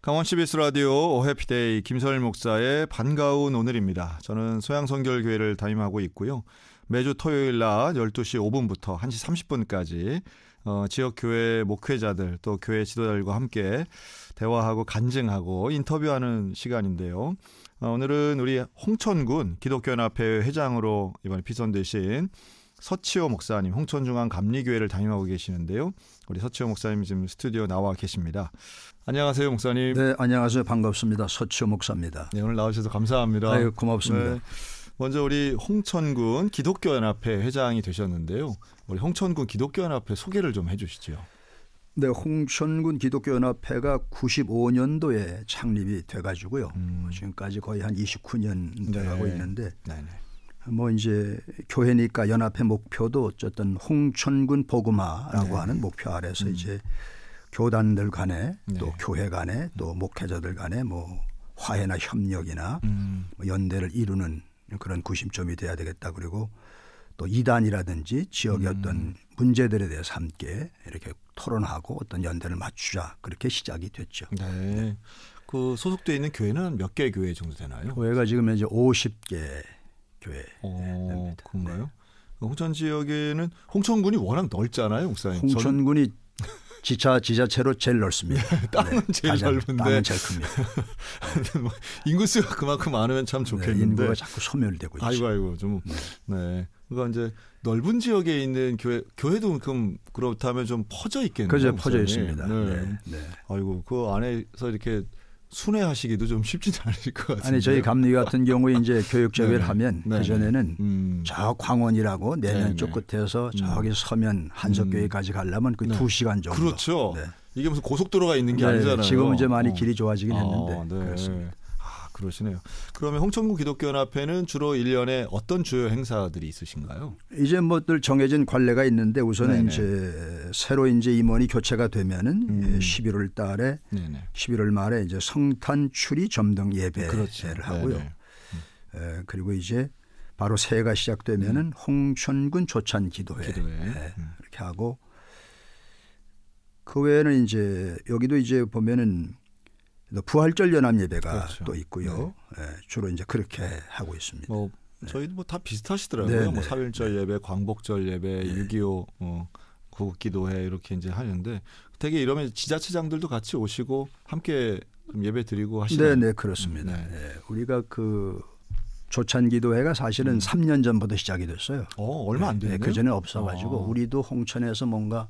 강원 CBS 라디오 해피데이 김선일 목사의 반가운 오늘입니다. 저는 소양선결교회를 담임하고 있고요. 매주 토요일 낮 12시 5분부터 1시 30분까지 지역교회 목회자들 또 교회 지도자들과 함께 대화하고 간증하고 인터뷰하는 시간인데요. 오늘은 우리 홍천군 기독교연합회 회장으로 이번에 피선되신 서치호 목사님, 홍천중앙 감리교회를 담임하고 계시는데요. 우리 서치호 목사님 지금 스튜디오 나와 계십니다. 안녕하세요, 목사님. 네, 안녕하세요. 반갑습니다. 서치호 목사입니다. 네, 오늘 나오셔서 감사합니다. 아유, 고맙습니다. 네, 먼저 우리 홍천군 기독교연합회 회장이 되셨는데요. 우리 홍천군 기독교연합회 소개를 좀 해주시죠. 네, 홍천군 기독교연합회가 95년도에 창립이 돼가지고요. 지금까지 거의 한 29년 돼가고 있는데, 뭐 이제 교회니까 연합회 목표도 어쨌든 홍천군 복음화라고 하는 목표 아래서 이제 교단들 간에 또 교회 간에 또 목회자들 간에 뭐 화해나 협력이나 뭐 연대를 이루는 그런 구심점이 돼야 되겠다. 그리고 또 이단이라든지 지역의 어떤 문제들에 대해서 함께 이렇게 토론하고 어떤 연대를 맞추자. 그렇게 시작이 됐죠. 네. 그 소속되어 있는 교회는 몇 개 교회 정도 되나요? 교회가 지금 이제 50개 교회 됩니다. 그런가요? 네. 홍천 지역에는 홍천군이 워낙 넓잖아요, 목사님. 홍천군이 지자체로 제일 넓습니다. 땅은 네, 제일 넓은데 땅은 제일 큽니다. 인구수가 그만큼 많으면 참 좋겠는데 인구가 자꾸 소멸되고 있죠. 아이고 좀 네. 그러니까 이제 넓은 지역에 있는 교회도 그렇다면 좀 퍼져 있겠네요. 그죠, 퍼져 있습니다. 네. 아이고 그 안에서 이렇게 순회하시기도 좀 쉽지 않으실 것 같은데. 아니 저희 감리 같은 경우에 이제 교육적을 하면 그전에는 저 광원이라고 내면 쪽 끝에서 저기 서면 한석교회까지 가려면 그 2시간 정도. 그렇죠. 네. 이게 무슨 고속도로가 있는 게 아니잖아요. 지금은 이제 많이 길이 좋아지긴 했는데 그렇습니다. 그러시네요. 그러면 홍천군 기독교연합회는 주로 1년에 어떤 주요 행사들이 있으신가요? 이제 뭐들 정해진 관례가 있는데 우선은 이제 새로 이제 임원이 교체가 되면은 11월 달에 11월 말에 이제 성탄 추리 점등 예배를 그렇죠. 하고요. 그리고 이제 바로 새해가 시작되면은 홍천군 조찬 기도회 이렇게 하고 그 외에는 이제 여기도 이제 보면은 부활절 연합 예배가 또 있고요. 주로 이제 그렇게 하고 있습니다. 저희도 뭐 다 비슷하시더라고요. 뭐 3.1절 예배, 광복절 예배, 6.25 구국기도회 이렇게 이제 하는데 되게 이러면 지자체장들도 같이 오시고 함께 좀 예배 드리고 하시나요? 네, 그렇습니다. 우리가 그 조찬기도회가 사실은 3년 전부터 시작이 됐어요. 얼마 안 됐네요. 그 전에 없어가지고 우리도 홍천에서 뭔가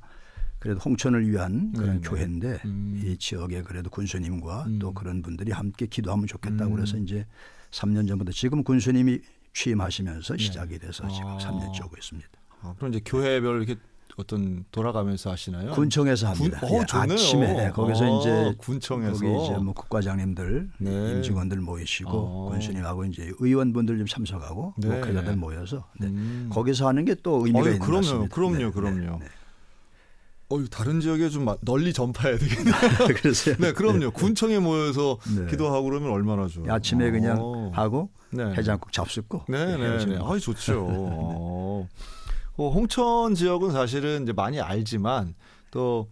그래도 홍천을 위한 그런 교회인데 이 지역에 그래도 군수님과 또 그런 분들이 함께 기도하면 좋겠다고 그래서 이제 3년 전부터 지금 군수님이 취임하시면서 시작이 돼서 지금 3년째 오고 있습니다. 그럼 이제 교회별 이렇게 어떤 돌아가면서 하시나요? 군청에서 합니다. 아침에 거기서 이제 군청에서 거기 이제 뭐 국과장님들, 임직원들 모이시고 군수님하고 이제 의원분들 좀 참석하고 목회자들 모여서 거기서 하는 게 또 의미가 있는 것 같습니다. 그럼요. 다른 지역에 좀 널리 전파해야 되겠네요. 그러세요? 네, 그럼요. 군청에 모여서 기도하고 그러면 얼마나 좋아요. 아침에 그냥 하고 해장국 잡숫고. 아이 좋죠. 홍천 지역은 사실은 이제 많이 알지만 또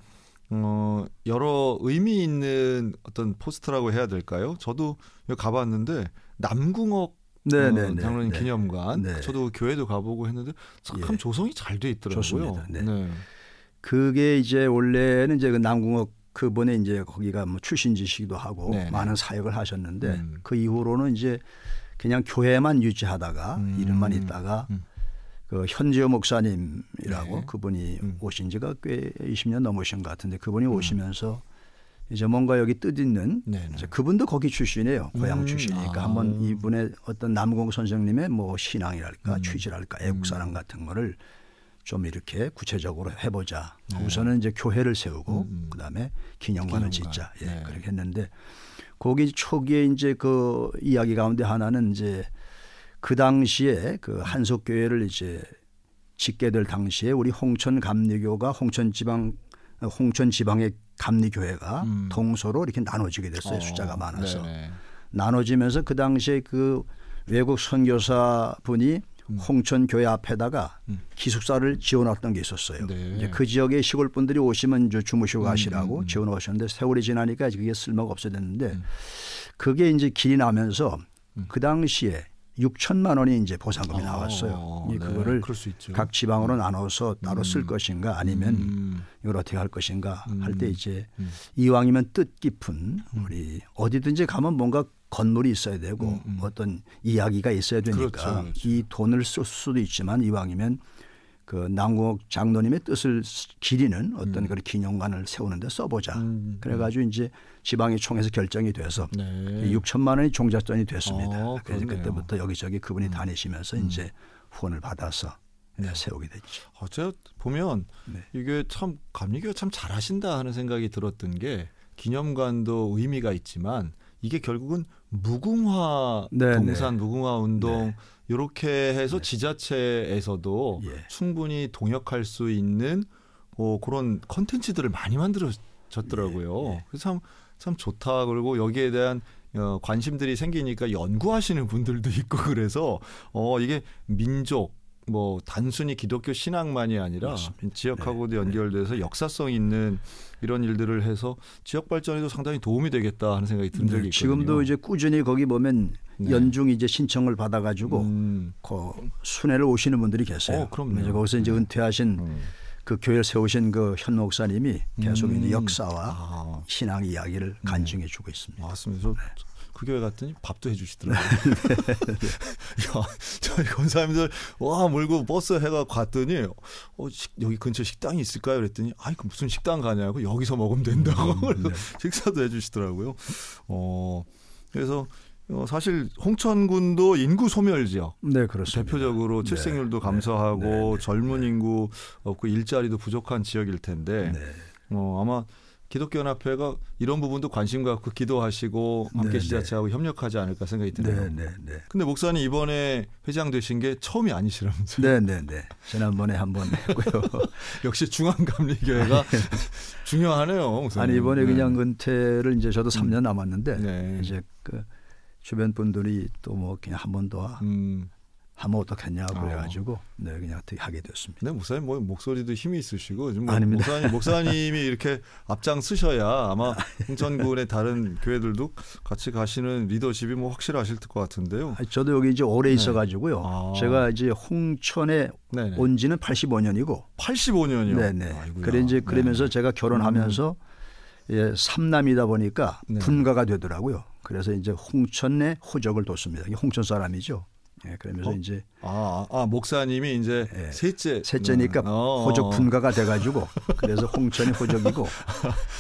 여러 의미 있는 어떤 포스터라고 해야 될까요? 저도 여기 가봤는데 남궁옥 장로님 기념관. 저도 교회도 가보고 했는데 참 조성이 잘 돼 있더라고요. 좋습니다. 그게 이제 원래는 이제 그 남궁옥 그분의 이제 거기가 뭐 출신지시기도 하고 많은 사역을 하셨는데 그 이후로는 이제 그냥 교회만 유지하다가 이름만 있다가 그 현지호 목사님이라고 그분이 오신 지가 꽤 20년 넘으신 것 같은데 그분이 오시면서 이제 뭔가 여기 뜻있는 이제 그분도 거기 출신이에요. 고향 출신이니까 한번 이분의 어떤 남궁옥 선생님의 뭐 신앙이랄까 취지랄까 애국사랑 같은 거를 좀 이렇게 구체적으로 해보자. 우선은 이제 교회를 세우고 그다음에 기념관을 짓자. 그렇게 했는데 거기 초기에 이제 그 이야기 가운데 하나는 이제 그 당시에 그 한석교회를 이제 짓게 될 당시에 우리 홍천 감리교가 홍천 지방의 감리교회가 동서로 이렇게 나눠지게 됐어요. 숫자가 많아서 나눠지면서 그 당시에 그 외국 선교사 분이 홍천 교회 앞에다가 기숙사를 지어놨던 게 있었어요. 네. 이제 그 지역의 시골 분들이 오시면 이제 주무시고 가시라고 지어놓으셨는데 세월이 지나니까 그게 쓸모가 없어졌는데 그게 이제 길이 나면서 그 당시에 6천만 원이 이제 보상금이 나왔어요. 네. 그거를 각 지방으로 나눠서 따로 쓸 것인가 아니면 이걸 어떻게 할 것인가 할 때 이제 이왕이면 뜻깊은 우리 어디든지 가면 뭔가 건물이 있어야 되고 어떤 이야기가 있어야 되니까 그렇죠. 이 돈을 쓸 수도 있지만 이왕이면 그 남궁옥 장로님의 뜻을 기리는 어떤 그런 기념관을 세우는데 써보자. 그래가지고 이제 지방의 총회에서 결정이 돼서 6천만 원이 종잣돈이 됐습니다. 그래서 그때부터 여기저기 그분이 다니시면서 이제 후원을 받아서 세우게 됐죠. 제가 보면 이게 참 감리교가 참 잘하신다 하는 생각이 들었던 게 기념관도 의미가 있지만 이게 결국은 무궁화 동산 무궁화 운동 이렇게 해서 지자체에서도 충분히 동역할 수 있는 그런 컨텐츠들을 많이 만들어졌더라고요. 그래서 참 좋다. 그리고 여기에 대한 관심들이 생기니까 연구하시는 분들도 있고 그래서 이게 민족 뭐 단순히 기독교 신앙만이 아니라 맞습니다. 지역하고도 연결돼서 역사성 있는 이런 일들을 해서 지역 발전에도 상당히 도움이 되겠다 하는 생각이 든 적이 있거든요. 지금도 이제 꾸준히 거기 보면 연중 이제 신청을 받아가지고 그 순회를 오시는 분들이 계세요. 그럼요. 거기서 이제 은퇴하신 그 교회를 세우신 그 현 목사님이 계속 이제 역사와 신앙 이야기를 간증해주고 있습니다. 맞습니다. 그 교회 갔더니 밥도 해주시더라고요. 저희 권사님들 몰고 버스 해가 갔더니 여기 근처 식당이 있을까요? 그랬더니 그 무슨 식당 가냐고 여기서 먹으면 된다고 그래서 식사도 해주시더라고요. 그래서 사실 홍천군도 인구 소멸 지역. 네, 그렇습니다. 대표적으로 출생률도 감소하고 젊은 인구 없고 일자리도 부족한 지역일 텐데 아마 기독교연합회가 이런 부분도 관심 갖고 기도하시고 함께 지자체하고 협력하지 않을까 생각이 드네요. 근데 목사님 이번에 회장 되신 게 처음이 아니시라면서요? 네. 지난번에 한번 했고요. 역시 중앙감리교회가 중요하네요. 목사님. 아니 이번에 그냥 은퇴를 이제 저도 3년 남았는데 이제 그 주변 분들이 또 뭐 그냥 한 번 더 하면 어떻겠냐고 그래가지고 그냥 어떻게 하게 됐습니다. 네, 목사님 뭐 목소리도 힘이 있으시고 아닙니다. 목사님이 이렇게 앞장 쓰셔야 아마 홍천군의 다른 교회들도 같이 가시는 리더십이 뭐 확실하실 것 같은데요. 저도 여기 이제 오래 있어가지고요. 제가 이제 홍천에 온 지는 85년이고. 85년이요? 네네. 그래 이제 그러면서 제가 결혼하면서 삼남이다 보니까 분가가 되더라고요. 그래서 이제 홍천에 호적을 뒀습니다. 이게 홍천 사람이죠. 그러면서 이제 목사님이 이제 셋째니까 호적 분가가 돼가지고 그래서 홍천이 호적이고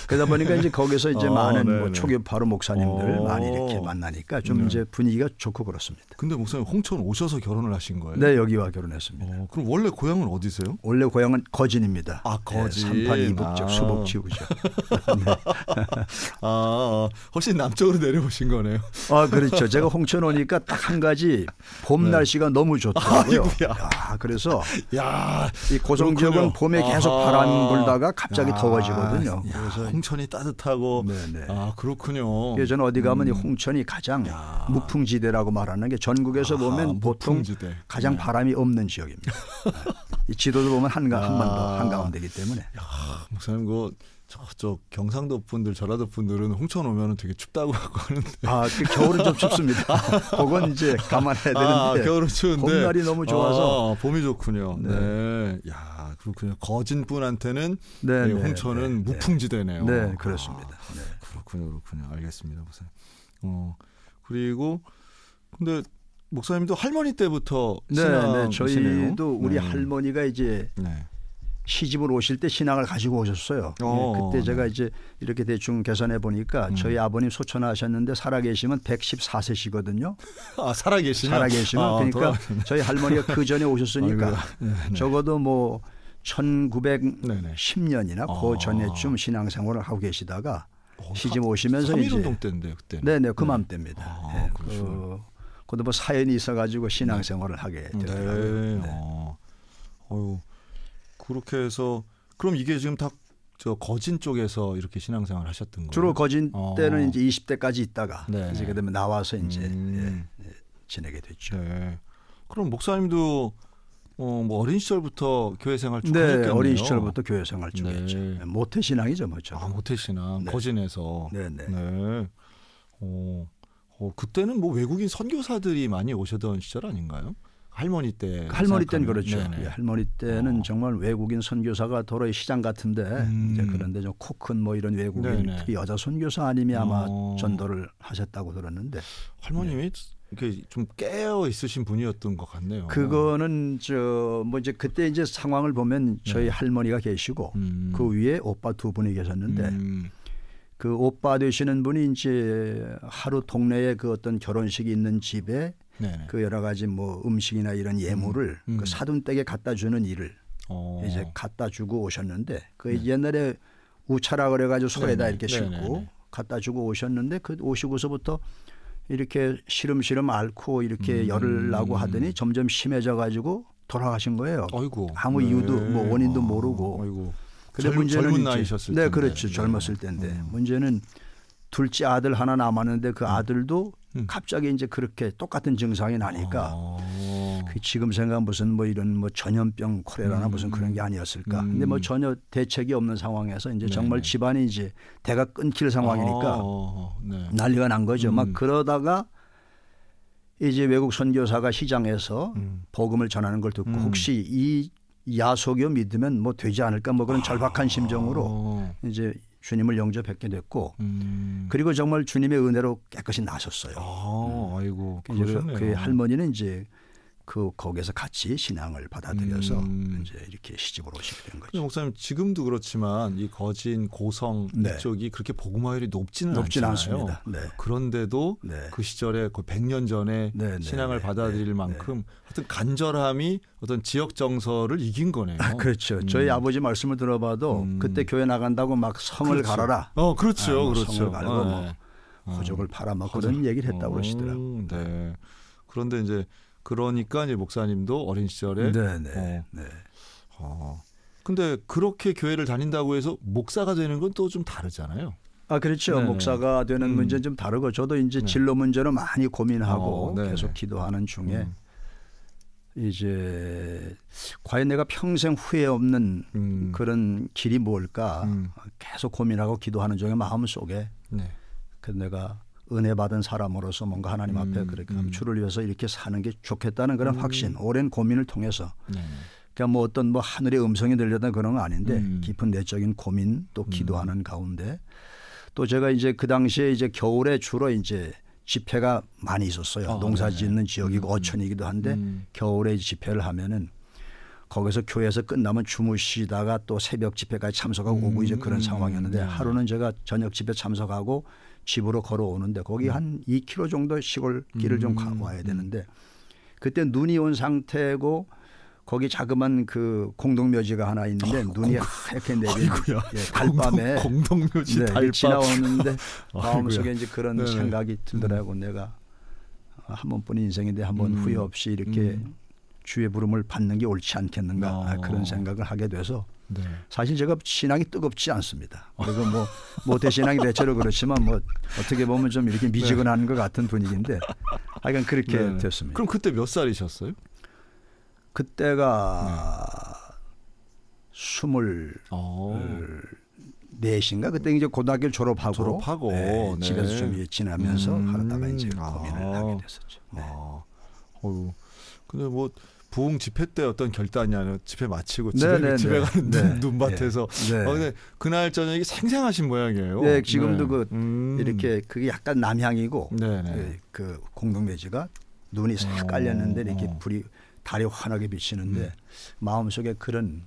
그러다 보니까 이제 거기서 이제 많은 뭐 초교파로 목사님들 많이 이렇게 만나니까 좀 이제 분위기가 좋고 그렇습니다. 근데 목사님 홍천 오셔서 결혼을 하신 거예요? 네, 여기와 결혼했습니다. 그럼 원래 고향은 어디세요? 원래 고향은 거진입니다. 거진. 삼판 이북적 수복지구죠. 훨씬 남쪽으로 내려오신 거네요. 그렇죠. 제가 홍천 오니까 딱 한 가지 봄 날씨가 너무 좋더라고요. 그래서 이 고성 지역은 봄에 계속 바람 불다가 갑자기 더워지거든요. 그래서 홍천이 따뜻하고 그렇군요. 그래서 저는 어디 가면 이 홍천이 가장 무풍지대라고 말하는 게 전국에서 보면 보통 무풍지대. 가장 바람이 없는 지역입니다. 이 지도도 보면 한가운데이기 때문에. 목사님 저쪽 경상도 분들 전라도 분들은 홍천 오면은 되게 춥다고 하는데 그 겨울은 좀 춥습니다. 그건 이제 감안해야 되는데 겨울은 추운데 봄날이 너무 좋아서 봄이 좋군요. 그렇군요. 거진 분한테는 홍천은 무풍지대네요. 네, 그렇습니다. 그렇군요. 알겠습니다, 목사님. 그리고 근데 목사님도 할머니 때부터 신앙이시네요. 저희도 우리 할머니가 이제 시집을 오실 때 신앙을 가지고 오셨어요. 그때 제가 이제 이렇게 대충 계산해 보니까 저희 아버님 소천하셨는데 살아계시면 114세시거든요. 살아계시면 그러니까 저희 할머니가 그 전에 오셨으니까 적어도 뭐 1910년이나 그 전에쯤 신앙생활을 하고 계시다가 시집 오시면서 3.1운동 때인데 그때. 네네, 그맘때입니다. 그것도 뭐 사연이 있어가지고 신앙생활을 하게 되더라고요. 그렇게 해서 그럼 이게 지금 다 저 거진 쪽에서 이렇게 신앙생활 하셨던 거예요? 주로 거진 때는 이제 20대까지 있다가 이제 그다음에 나와서 이제 지내게 됐죠. 그럼 목사님도 뭐 어린 시절부터 교회 생활 쭉 하셨겠네요. 어린 시절부터 교회 생활 쭉 했죠. 모태 신앙이죠, 뭐. 모태 신앙, 거진에서. 네네. 네. 그때는 뭐 외국인 선교사들이 많이 오셨던 시절 아닌가요? 할머니 때. 할머니 때는 그렇죠. 예, 할머니 때는 정말 외국인 선교사가 도로의 시장 같은데 이제 그런데 좀 코 큰 뭐 이런 외국인 특히 여자 선교사 아님이 아마 전도를 하셨다고 들었는데 할머님이 이렇게 좀 깨어 있으신 분이었던 것 같네요. 그거는 뭐 이제 그때 이제 상황을 보면 저희 할머니가 계시고 그 위에 오빠 두 분이 계셨는데 그 오빠 되시는 분이 이제 하루 동네에 그 어떤 결혼식이 있는 집에 그 여러 가지 뭐 음식이나 이런 예물을 그 사돈댁에 갖다 주는 일을 이제 갖다 주고 오셨는데 그 옛날에 우차라 그래가지고 소에다 이렇게 싣고 갖다 주고 오셨는데 그 오시고서부터 이렇게 시름시름 앓고 이렇게 열을 나고 하더니 점점 심해져 가지고 돌아가신 거예요. 아이고. 아무 이유도 뭐 원인도 모르고. 아이고. 근데 문제는 젊은 나이셨을 텐데. 네, 그렇죠. 젊었을 때인데 문제는 둘째 아들 하나 남았는데 그 아들도 갑자기 이제 그렇게 똑같은 증상이 나니까 그 지금 생각 무슨 뭐 이런 뭐 전염병 콜레라나 무슨 그런 게 아니었을까. 근데 뭐 전혀 대책이 없는 상황에서 이제 정말 집안이 이제 대가 끊길 상황이니까 난리가 난 거죠. 막 그러다가 이제 외국 선교사가 시장에서 복음을 전하는 걸 듣고 혹시 이 야속이요 믿으면 뭐 되지 않을까 뭐 그런 절박한 심정으로 이제 주님을 영접했게 됐고 그리고 정말 주님의 은혜로 깨끗이 나셨어요. 아이고. 그 할머니는 이제 거기에서 같이 신앙을 받아들여서 이제 이렇게 시집으로 오시게 된 거죠. 목사님 지금도 그렇지만 이 거진 고성 이쪽이 그렇게 복음화율이 높지는 않습니다. 그런데도 그 시절에 거의 100년 전에 신앙을 받아들일 만큼 하여튼 간절함이 어떤 지역 정서를 이긴 거네요. 그렇죠. 저희 아버지 말씀을 들어봐도 그때 교회 나간다고 막 성을 갈아라. 그렇죠. 성을 갈고 뭐 호적을 팔아 막 그런 얘기를 했다고 그러시더라고요. 네. 그런데 이제 그러니까 이제 목사님도 어린 시절에 근데 그렇게 교회를 다닌다고 해서 목사가 되는 건 또 좀 다르잖아요. 그렇죠. 목사가 되는 문제는 좀 다르고 저도 이제 진로 문제로 많이 고민하고 계속 기도하는 중에 이제 과연 내가 평생 후회 없는 그런 길이 뭘까 계속 고민하고 기도하는 중에 마음속에 그래서 내가 은혜 받은 사람으로서 뭔가 하나님 앞에 그렇게 주를 위해서 이렇게 사는 게 좋겠다는 그런 확신, 오랜 고민을 통해서 그러니까 뭐 어떤 뭐 하늘의 음성이 들렸다 그런 건 아닌데 깊은 내적인 고민 또 기도하는 가운데 또 제가 이제 그 당시에 이제 겨울에 주로 이제 집회가 많이 있었어요. 농사 짓는 지역이고 어촌이기도 한데 겨울에 집회를 하면은 거기서 교회에서 끝나면 주무시다가 또 새벽 집회까지 참석하고 오고 이제 그런 상황이었는데 하루는 제가 저녁 집회 참석하고 집으로 걸어오는데 거기 한 2km 정도 시골 길을 좀 가고 와야 되는데 그때 눈이 온 상태고 거기 자그만 그 공동묘지가 하나 있는데 눈이 하얗게 내린 달밤에 공동묘지 달밤 지나오는데 마음속에 이제 그런 생각이 들더라고. 내가 한 번뿐인 인생인데 한 번 후회 없이 이렇게 주의 부름을 받는 게 옳지 않겠는가 그런 생각을 하게 돼서 사실 제가 신앙이 뜨겁지 않습니다. 그리고 뭐 모태 신앙이 대체로 그렇지만 뭐 어떻게 보면 좀 이렇게 미지근한 것 같은 분위기인데 하여간 그렇게 됐습니다. 그럼 그때 몇 살이셨어요? 그때가 24인가 그때 이제 고등학교를 졸업하고 집에서 좀 지나면서 하다가 이제 고민을 하게 됐었죠. 근데 뭐 부흥 집회 때 어떤 결단이 아니라 집회 마치고 집에 가는 눈밭에서 근데 그날 저녁이 생생하신 모양이에요. 네, 지금도 이렇게 그게 약간 남향이고 그 공동묘지가 눈이 싹 깔렸는데 이렇게 불이 달이 환하게 비치는데 마음속에 그런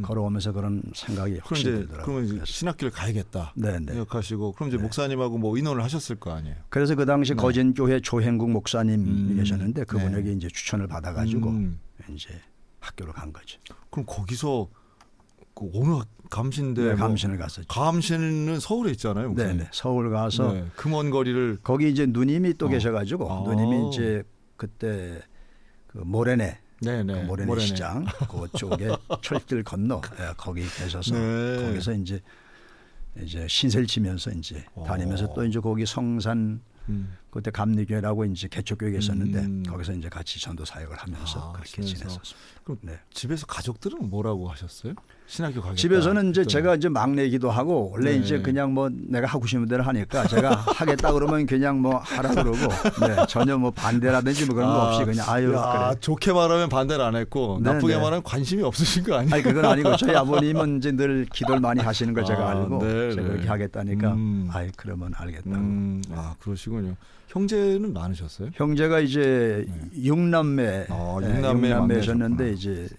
걸어오면서 그런 생각이 확실히 들더라고요. 그러면 이제 신학교를 가야겠다 생각하시고 그럼 이제 목사님하고 뭐 의논을 하셨을 거 아니에요. 그래서 그 당시 거진교회 조행국 목사님이 계셨는데 그분에게 이제 추천을 받아가지고 이제 학교를 간 거죠. 그럼 거기서 그 어느 감시인데 감신을 갔었죠. 감시는 서울에 있잖아요. 목사님. 서울 가서 그 먼 거리를 거기 이제 누님이 또 계셔가지고 누님이 이제 그때 그 모래내 그 모래내 시장 그쪽에 철길 건너 거기 계셔서 거기서 이제 신세를 치면서 이제 다니면서 또 이제 거기 성산 그때 감리교회라고 이제 개척교회가 있었는데 거기서 이제 같이 전도 사역을 하면서 그렇게 지냈었습니다. 그럼 집에서 가족들은 뭐라고 하셨어요? 신학교 가겠다. 집에서는 이제 제가 이제 막내기도 하고 원래 이제 그냥 뭐 내가 하고 싶은 대로 하니까 제가 하겠다 그러면 그냥 뭐 하라 그러고 전혀 뭐 반대라든지 뭐 그런 거 없이 그냥 아유 그래. 좋게 말하면 반대를 안 했고 나쁘게 말하면 관심이 없으신 거 아니에요? 아니 그건 아니고 저희 아버님은 이제 늘 기도를 많이 하시는 걸 제가 알고 제가 그렇게 하겠다니까 아이 그러면 알겠다고. 그러시군요. 형제는 많으셨어요? 형제가 이제 6남매, 6남매셨는데 이제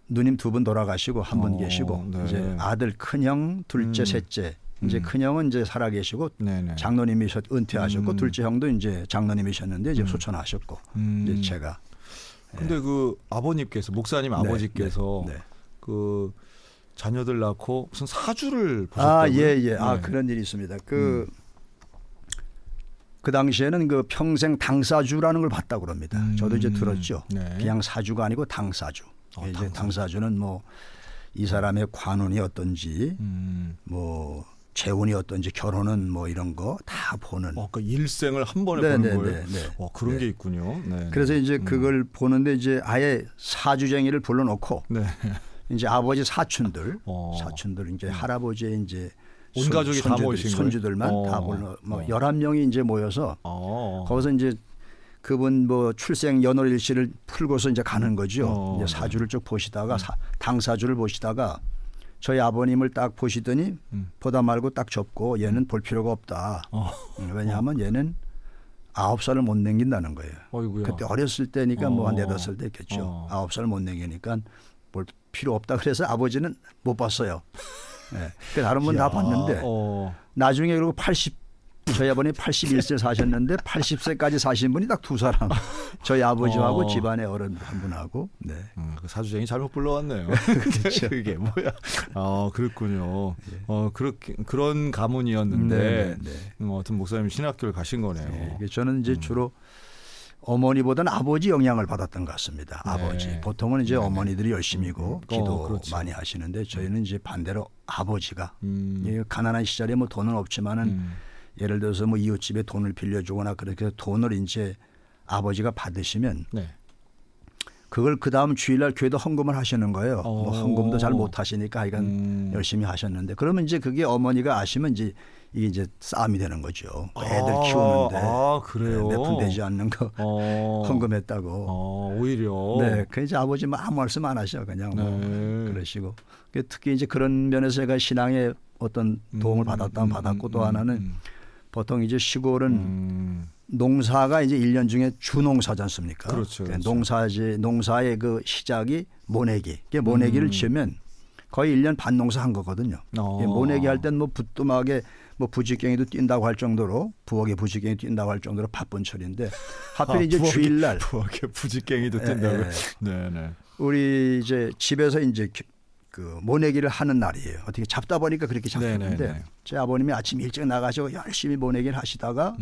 누님 2분 돌아가시고 1분 계시고 이제 아들 큰형, 둘째, 셋째. 이제 큰형은 이제 살아계시고 장로님이 은퇴하셨고 둘째 형도 이제 장로님이셨는데 이제 소천하셨고 이제 제가. 근데 그 아버님께서 목사님 아버지께서 그 자녀들 낳고 무슨 사주를 보셨다고요? 예. 그런 일이 있습니다. 그 당시에는 그 평생 당사주라는 걸 봤다고 그럽니다. 저도 이제 들었죠. 그냥 사주가 아니고 당사주. 이제 당사주는 뭐 이 사람의 관운이 어떤지 뭐 재운이 어떤지 결혼은 뭐 이런 거 다 보는. 그러니까 일생을 한 번에 보는 거예요. 그런 게 있군요. 그래서 이제 그걸 보는데 이제 아예 사주쟁이를 불러놓고 이제 아버지 사촌들 이제 할아버지의 이제 온 가족이 다 모이신 손주들만 다 불러 뭐 11명이 이제 모여서 거기서 이제 그분 뭐 출생 연월일시를 풀고서 이제 가는 거죠. 이제 사주를 쭉 보시다가 당사주를 보시다가 저희 아버님을 딱 보시더니 보다 말고 딱 접고 얘는 볼 필요가 없다. 왜냐하면 얘는 9살을 못 넘긴다는 거예요. 어이구야. 그때 어렸을 때니까 뭐 한 4-5살 때겠죠. 9살 못 넘기니까 볼 필요 없다. 그래서 아버지는 못 봤어요. 그 다른 분 다 봤는데 나중에 그리고 저희 아버님 81세 사셨는데 80세까지 사신 분이 딱 2사람. 저희 아버지하고 집안의 어른 한 분하고. 그 사주쟁이 잘못 불러왔네요. 그렇죠. 그게 뭐야? 그렇군요. 그런 가문이었는데 어떤 목사님 신학교를 가신 거네요. 저는 이제 주로 어머니보다는 아버지 영향을 받았던 것 같습니다. 아버지. 보통은 이제 어머니들이 열심히고 기도 많이 하시는데 저희는 이제 반대로 아버지가 가난한 시절에 뭐 돈은 없지만은 예를 들어서 뭐 이웃집에 돈을 빌려주거나 그렇게 해서 돈을 이제 아버지가 받으시면 그걸 그 다음 주일날 교회도 헌금을 하시는 거예요. 뭐 헌금도 잘 못 하시니까 하여간 열심히 하셨는데 그러면 이제 그게 어머니가 아시면 이제 이게 이제 싸움이 되는 거죠. 애들 키우는데 그래요? 몇 푼 되지 않는 거 헌금했다고. 오히려. 그 이제 아버지 뭐 아무 말씀 안 하셔 그냥 뭐 그러시고 특히 이제 그런 면에서 제가 신앙에 어떤 도움을 받았다면 받았고 또 하나는 보통 이제 시골은 농사가 이제 1년 중에 주농사지 않습니까? 그렇죠. 농사의 그 시작이 모내기. 모내기를 지으면 거의 1년 반 농사 한 거거든요. 모내기 할 땐 뭐 부뚜막에 뭐 부지깽이도 뛴다고 할 정도로 부엌에 부지깽이 뛴다고 할 정도로 바쁜 철인데 하필 이제 주일날 부엌에 부지깽이도 뛴다고요. 네네. 우리 이제 집에서 이제 그 모내기를 하는 날이에요. 어떻게 잡다 보니까 그렇게 잡혔는데 제 아버님이 아침 일찍 나가시고 열심히 모내기를 하시다가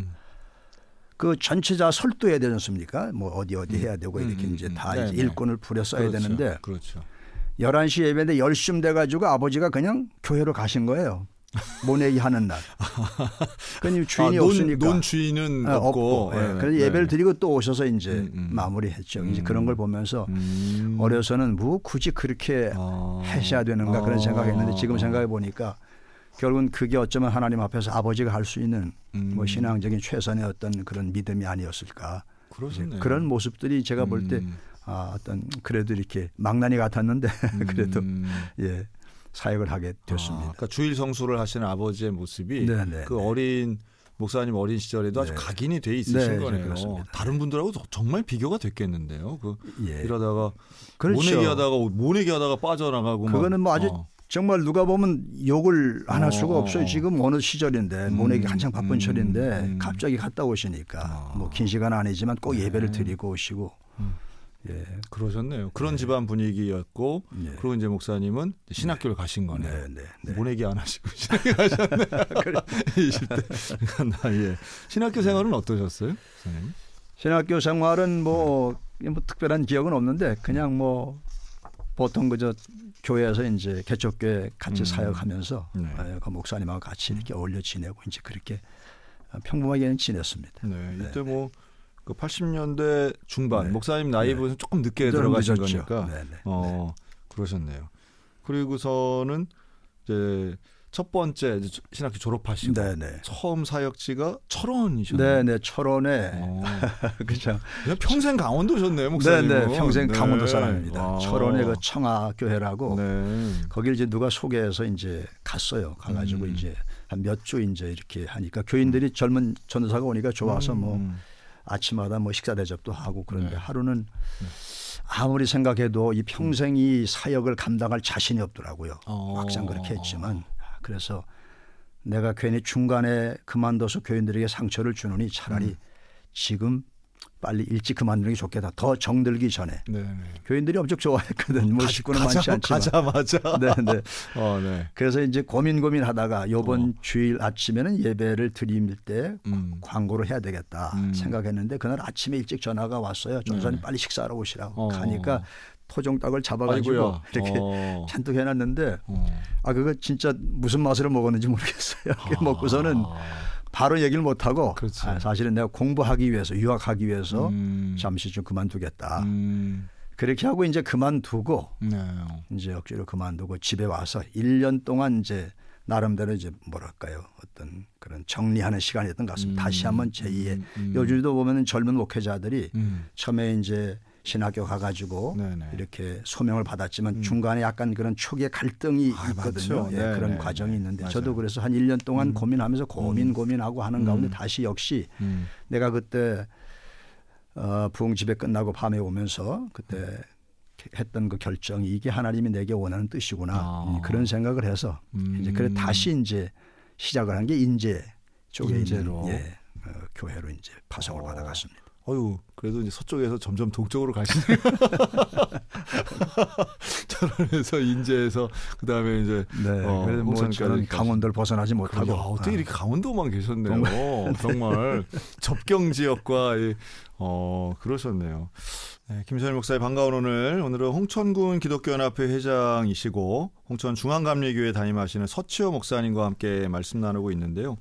그 전체자 설도해야 되지 않습니까? 뭐 어디 해야 되고 이렇게 이제 다 이제 일꾼을 부려 써야 되는데 11시 예배인데 10시쯤 돼가지고 아버지가 그냥 교회로 가신 거예요. 모내기 하는 날. 그러니 주인이 없으니까. 논 주인은 없고. 그래서 예배를 드리고 또 오셔서 이제 마무리했죠. 이제 그런 걸 보면서 어려서는 뭐 굳이 그렇게 하셔야 되는가 그런 생각했는데 지금 생각해 보니까 결국은 그게 어쩌면 하나님 앞에서 아버지가 할 수 있는 뭐 신앙적인 최선의 어떤 그런 믿음이 아니었을까. 그런 모습들이 제가 볼 때 어떤 그래도 이렇게 망나니 같았는데 그래도 사역을 하게 됐습니다. 그러니까 주일 성수를 하시는 아버지의 모습이 그 어린 목사님 어린 시절에도 아주 각인이 돼 있으신 거네요. 그렇습니다. 다른 분들하고 정말 비교가 됐겠는데요. 이러다가 그렇죠. 모내기 하다가 빠져나가고 그거는 뭐 아주 정말 누가 보면 욕을 안 할 수가 없어요. 지금 어느 시절인데 모내기 한창 바쁜 철인데 갑자기 갔다 오시니까 뭐 긴 시간 아니지만 꼭 예배를 드리고 오시고. 그러셨네요. 그런 집안 분위기였고 그리고 이제 목사님은 신학교를 가신 거네요. 모내기 안 하시고 신학교 가셨네. 20대 나이에. 신학교 생활은 어떠셨어요, 선생님? 신학교 생활은 뭐 특별한 기억은 없는데 그냥 뭐 보통 그저 교회에서 이제 개척교회 같이 사역하면서 그 목사님하고 같이 이렇게 어울려 지내고 이제 그렇게 평범하게 지냈습니다. 네, 이때 네. 뭐 그 80년대 중반 네. 목사님 나이보다 네. 조금 늦게 들어가신 늦었죠. 거니까 네, 네. 그러셨네요. 그리고서는 이제 첫 번째 신학교 졸업하시고 네, 네. 처음 사역지가 철원이셨네요. 네, 철원에 그렇죠. 그냥 평생 강원도셨네요, 목사님. 네, 네, 평생 네. 강원도 사람입니다. 철원에 그 청하교회라고 네. 거길 이제 누가 소개해서 이제 갔어요. 가가지고 이제 한 몇 주 이제 이렇게 하니까 교인들이 젊은 전도사가 오니까 좋아서 뭐 아침마다 뭐 식사 대접도 하고 그런데 하루는 아무리 생각해도 이 평생 이 사역을 감당할 자신이 없더라고요. 막상 그렇게 했지만 그래서 내가 괜히 중간에 그만둬서 교인들에게 상처를 주느니 차라리 지금 빨리 일찍 그만두는 게 좋겠다. 더 정들기 전에. 네. 교인들이 엄청 좋아했거든. 뭐 식구는 많지 않지만. 가자마자. 네. 네. 그래서 이제 고민하다가 이번 주일 아침에는 예배를 드릴 때 광고를 해야 되겠다 생각했는데 그날 아침에 일찍 전화가 왔어요. 전사님 빨리 식사하러 오시라고. 가니까 토종닭을 잡아가지고 이렇게 잔뜩 해놨는데 그거 진짜 무슨 맛으로 먹었는지 모르겠어요. 먹고서는 바로 얘기를 못하고 사실은 내가 공부하기 위해서 유학하기 위해서 잠시 좀 그만두겠다. 그렇게 하고 이제 그만두고 이제 억지로 그만두고 집에 와서 1년 동안 이제 나름대로 이제 뭐랄까요 어떤 그런 정리하는 시간이었던 것 같습니다. 다시 한번 제2의 요즘도 보면은 젊은 목회자들이 처음에 이제 신학교 가가지고 이렇게 소명을 받았지만 중간에 약간 그런 초기의 갈등이 있거든요. 예, 그런 과정이 있는데 맞아요. 저도 그래서 한 1년 동안 고민하면서 고민하고 하는 가운데 다시 역시 내가 그때 부흥 집회 끝나고 밤에 오면서 그때 했던 그 결정이 이게 하나님이 내게 원하는 뜻이구나 그런 생각을 해서 이제 그래 다시 이제 시작을 한 게 인제 쪽에 인제로. 있는 교회로 이제 파송을 받아갔습니다. 그래도 이제 서쪽에서 점점 동쪽으로 가시네요. 철원에서 인제에서 그다음에 이제 그래도 뭐 저는 강원도를 벗어나지 못하고 어떻게 이렇게 강원도만 계셨네요. 정말 접경 지역과 그러셨네요. 네, 김선일 목사의 반가운 오늘은 홍천군 기독교연합회 회장이시고 홍천 중앙감리교회 담임하시는 서치호 목사님과 함께 말씀 나누고 있는데요.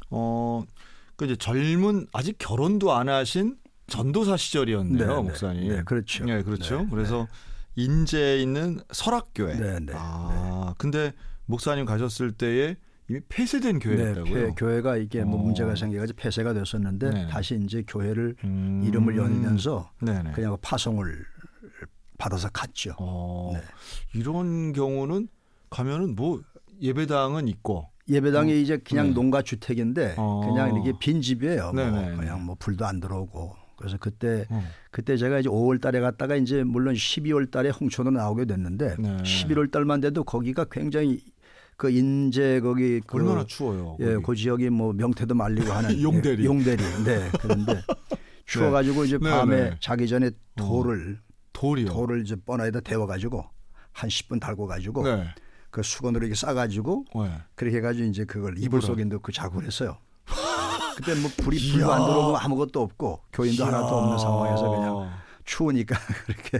그 이제 젊은 아직 결혼도 안 하신 전도사 시절이었네요, 목사님. 네, 그렇죠. 네, 그렇죠. 그래서 인제에 있는 설악교회. 근데 목사님 가셨을 때에 이미 폐쇄된 교회였다고요? 교회가 이게 뭐 문제가 생겨가지고 폐쇄가 됐었는데 다시 이제 교회를 이름을 열면서 그냥 파송을 받아서 갔죠. 이런 경우는 가면은 뭐 예배당은 있고. 예배당이 이제 그냥 농가 주택인데 그냥 이게 빈 집이에요. 그냥 뭐 불도 안 들어오고. 그래서 그때 제가 이제 5월 달에 갔다가 이제 물론 12월 달에 홍천으로 나오게 됐는데 11월 달만 돼도 거기가 굉장히 그 인제 거기 얼마나 추워요. 예, 그 지역이 뭐 명태도 말리고 하는 용대리. 네. 그런데 추워가지고 이제 밤에 자기 전에 돌을 이제 뻔에다 데워가지고 한 10분 달고 가지고 그 수건으로 이렇게 싸가지고 그렇게 해가지고 이제 그걸 이불 속에 넣고 자고 그랬어요. 그때 뭐 불도 안 들어오고 아무것도 없고 교인도 하나도 없는 상황에서 그냥 추우니까 그렇게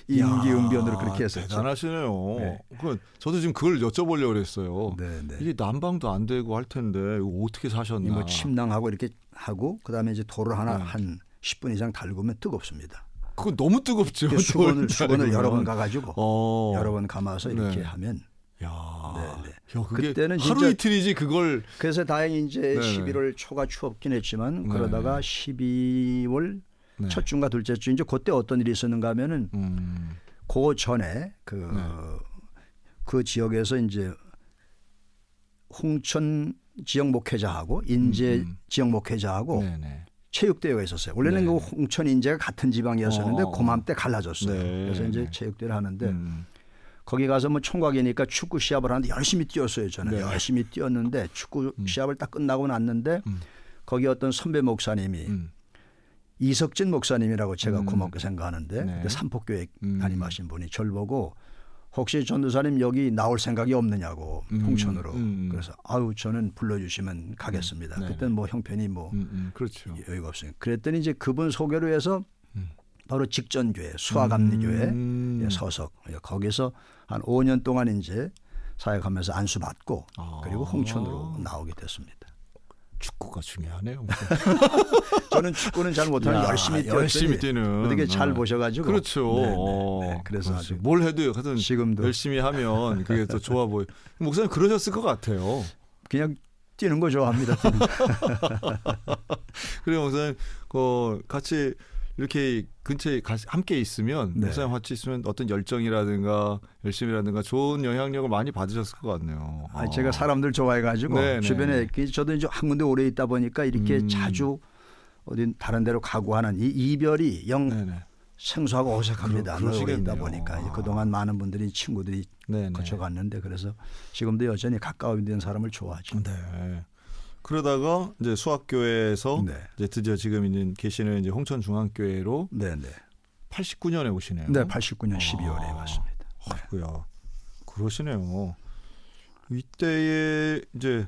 임기응변으로 그렇게 했었죠. 대단하시네요. 저도 지금 그걸 여쭤보려고 그랬어요. 이게 난방도 안 되고 할 텐데 이거 어떻게 사셨나. 뭐 침낭하고 이렇게 하고 그다음에 이제 돌을 하나 한 10분 이상 달구면 뜨겁습니다. 그건 너무 뜨겁죠. 수건을 여러 번 가가지고 여러 번 감아서 이렇게 하면. 그게 그때는 하루 이틀이지 그걸. 그래서 다행히 이제 11월 초가 추웠긴 했지만 그러다가 12월 첫 주인가 둘째 주 이제 그때 어떤 일이 있었는가 하면은 그 전에 그 지역에서 이제 홍천 지역 목회자하고 인제 지역 목회자하고 체육대회가 있었어요. 원래는 그 홍천 인제가 같은 지방이었었는데 그맘때 갈라졌어요. 그래서 이제 체육대회를 하는데 거기 가서 뭐 총각이니까 축구 시합을 하는데 열심히 뛰었어요. 저는 열심히 뛰었는데 축구 시합을 딱 끝나고 났는데 거기 어떤 선배 목사님이 이석진 목사님이라고 제가 고맙게 생각하는데 그때 삼포교회 담임하신 분이 저를 보고 혹시 전도사님 여기 나올 생각이 없느냐고 홍천으로. 그래서 저는 불러주시면 가겠습니다. 그때는 뭐 형편이 뭐 그렇죠. 여유가 없으니까. 그랬더니 이제 그분 소개로 해서 바로 직전교회 수아감리교회 서석 거기서 한 5년 동안 이제 사역하면서 안수받고 그리고 홍천으로 나오게 됐습니다. 축구가 중요하네요. 저는 축구는 잘 못하는 열심히 뛰는. 어떻게 잘 보셔가지고. 그렇죠. 네. 그래서 아주 뭘 해도요. 하여튼 지금도 열심히 하면 그게 더 좋아 보여. 목사님 그러셨을 것 같아요. 그냥 뛰는 거 좋아합니다. 그래요, 목사님. 같이 이렇게 근처에 함께 있으면 목사님 같이 있으면 어떤 열정이라든가 열심이라든가 좋은 영향력을 많이 받으셨을 것 같네요. 제가 사람들 좋아해가지고 주변에 저도 이제 한 군데 오래 있다 보니까 이렇게 자주 어디 다른 데로 가고 하는 이 이별이 생소하고 어색합니다. 오래 있다 보니까 그동안 많은 분들이 친구들이 거쳐갔는데 그래서 지금도 여전히 가까이 된 사람을 좋아하죠. 네. 그러다가 이제 수학교회에서 이제 드디어 지금 있는 계시는 이제 홍천중앙교회로 89년에 오시네요. 네, 89년 12월에 왔습니다. 아이고야, 그러시네요. 이때에 이제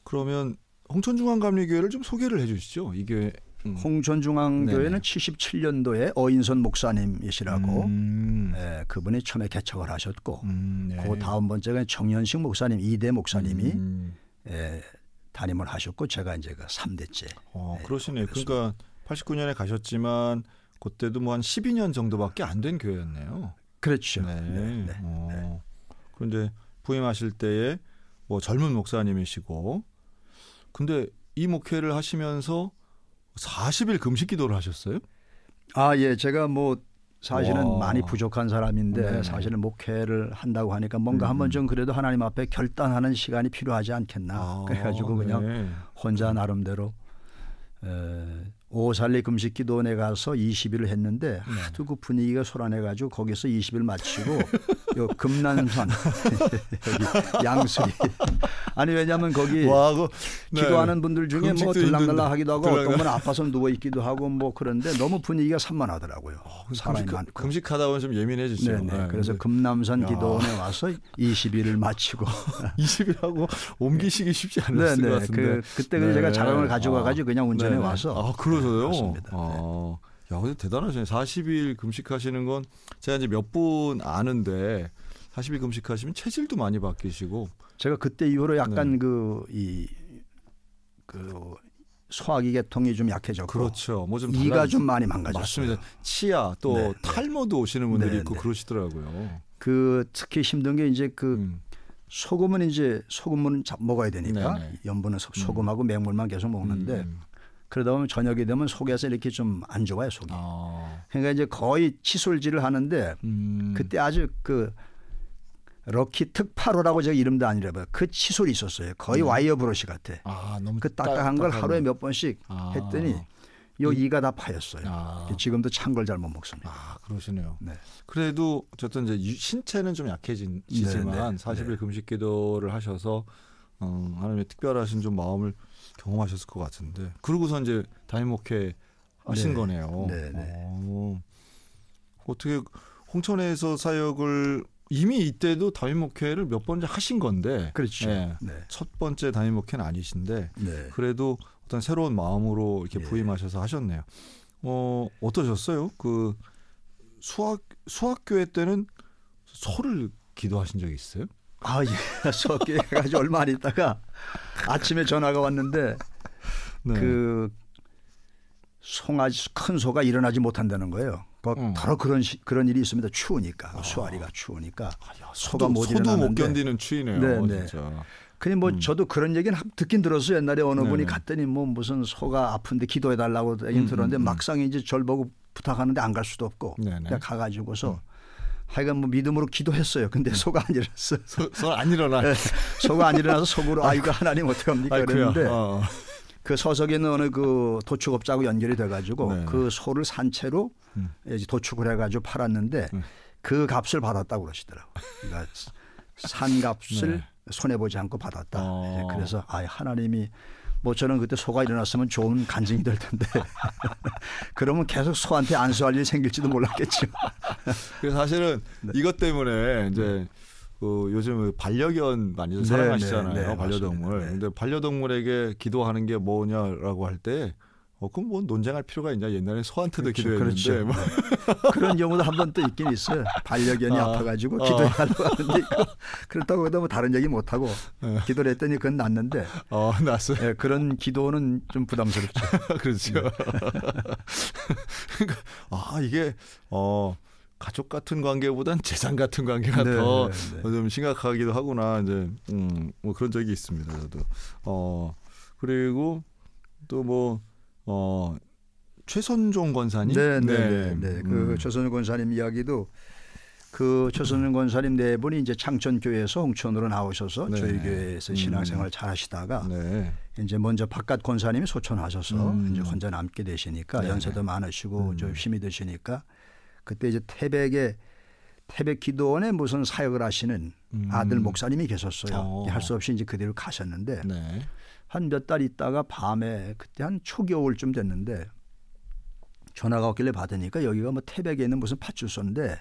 그러면 홍천중앙감리교회를 좀 소개를 해주시죠. 이 교회. 홍천중앙교회는 77년도에 어인선 목사님이시라고 그분이 처음에 개척을 하셨고 그 다음 번째가 정현식 목사님 2대 목사님이 담임을 하셨고 제가 이제 그 3대째. 그러시네요. 그러니까 89년에 가셨지만 그때도 뭐 한 12년 정도밖에 안 된 교회였네요. 그렇죠. 그런데 부임하실 때에 뭐 젊은 목사님이시고 근데 이 목회를 하시면서 40일 금식 기도를 하셨어요? 예. 제가 뭐 사실은 많이 부족한 사람인데 사실은 목회를 한다고 하니까 뭔가 한번 좀 그래도 하나님 앞에 결단하는 시간이 필요하지 않겠나. 그래가지고 그냥 혼자 나름대로 오살리 금식기도원에 가서 20일을 했는데 하도 그 분위기가 소란해가지고 거기서 20일 마치고 요 금난산 여기 양수리 아니 왜냐하면 거기 기도하는 분들 중에 뭐 들락날락 하기도 하고 어떤 분은 아파서 누워 있기도 하고 뭐 그런데 너무 분위기가 산만하더라고요. 사람이 많고 금식하다 보면 좀 예민해지죠. 그래서 금남산 기도원에 와서 20일을 마치고 20일 하고 옮기시기 쉽지 않았을 것 같은데 그때 제가 자랑을 가져가가지고 그냥 운전해 와서 그러세요? 야, 근데 대단하시네. 40일 금식하시는 건 제가 이제 몇 분 아는데 40일 금식하시면 체질도 많이 바뀌시고 제가 그때 이후로 약간 소화기 계통이 좀 약해졌고 그렇죠. 뭐 좀 이가 좀 많이 망가졌어요. 맞습니다. 치아 또 탈모도 오시는 분들이 있고 그러시더라고요. 특히 힘든 게 이제 소금은 먹어야 되니까 염분은 소금하고 맹물만 계속 먹는데 그러다 보면 저녁이 되면 속에서 이렇게 좀 안 좋아요, 속이. 그러니까 이제 거의 치솔질을 하는데 그때 아주 럭키 특파로라고 제가 이름도 안 잃어봐요. 그 치솔이 있었어요. 거의 와이어 브러쉬 같아. 너무 그 딱딱한 걸 하루에 몇 번씩 했더니 요 이가 다 파였어요. 지금도 찬 걸 잘못 먹습니다. 그러시네요. 그래도 어쨌든 이제 신체는 좀 약해지지만 40일 금식 기도를 하셔서 하나님의 특별하신 좀 마음을 경험하셨을 것 같은데 그러고서 이제 담임 목회 하신 거네요. 어떻게 홍천에서 사역을 이미 이때도 담임 목회를 몇 번 하신 건데 그렇죠. 첫 번째 담임 목회는 아니신데 그래도 어떤 새로운 마음으로 이렇게 부임하셔서 하셨네요. 어떠셨어요? 그 수학교회 때는 소를 기도하신 적이 있어요? 수학교회 가서 얼마 안 있다가 아침에 전화가 왔는데 송아지 큰 소가 일어나지 못한다는 거예요. 바로 그런 일이 있습니다. 추우니까 수아리가 추우니까 소가 못 일어나는데 소도 못 견디는 추위네요. 진짜. 근데 저도 그런 얘기는 듣긴 들었어요. 옛날에 어느 분이 갔더니 무슨 소가 아픈데 기도해 달라고 얘기는 들었는데 막상 이제 절 보고 부탁하는데 안 갈 수도 없고 내가 가가지고서 하여간 믿음으로 기도했어요. 근데 소가 안 일어났어요. 소가 안 일어나. 소가 안 일어나서 속으로 이거 하나님 어떡합니까 그랬는데 그 서석에 있는 어느 도축업자하고 연결이 돼가지고 그 소를 산채로 도축을 해가지고 팔았는데 그 값을 받았다고 그러시더라고요. 그러니까 산 값을 손해보지 않고 받았다. 그래서 하나님이 저는 그때 소가 일어났으면 좋은 간증이 될 텐데 그러면 계속 소한테 안수할 일이 생길지도 몰랐겠죠. 그래서 사실은 이것 때문에 이제 요즘 반려견 많이 사랑하시잖아요. 반려동물. 근데 반려동물에게 기도하는 게 뭐냐라고 할 때 그럼 뭐 논쟁할 필요가 있냐? 옛날에 소한테도 기도했는데 그렇죠. 뭐. 그런 경우도 한 번 또 있긴 있어요. 반려견이 아파가지고 기도하려고 하는데 그렇다고 해도 뭐 다른 얘기 못 하고 기도를 했더니 그건 낫는데. 낫어요. 네, 그런 기도는 좀 부담스럽죠. 그렇죠. 네. 그러니까 이게 가족 같은 관계보단 재산 같은 관계가 더 좀 심각하기도 하구나. 이제 뭐 그런 적이 있습니다. 저도. 그리고 또 뭐 최선종 권사님, 그 최선종 권사님 이야기도 그 최선종 권사님 네 분이 이제 창천교회에서 홍천으로 나오셔서 저희 교회에서 신앙생활 잘하시다가 이제 먼저 바깥 권사님이 소천하셔서 이제 혼자 남게 되시니까 연세도 많으시고 좀 힘이 드시니까 그때 이제 태백 기도원에 무슨 사역을 하시는 아들 목사님이 계셨어요. 할 수 없이 이제 그대로 가셨는데 한 몇 달 있다가 밤에 그때 한 초겨울쯤 됐는데 전화가 왔길래 받으니까 여기가 뭐 태백에 있는 무슨 파출소인데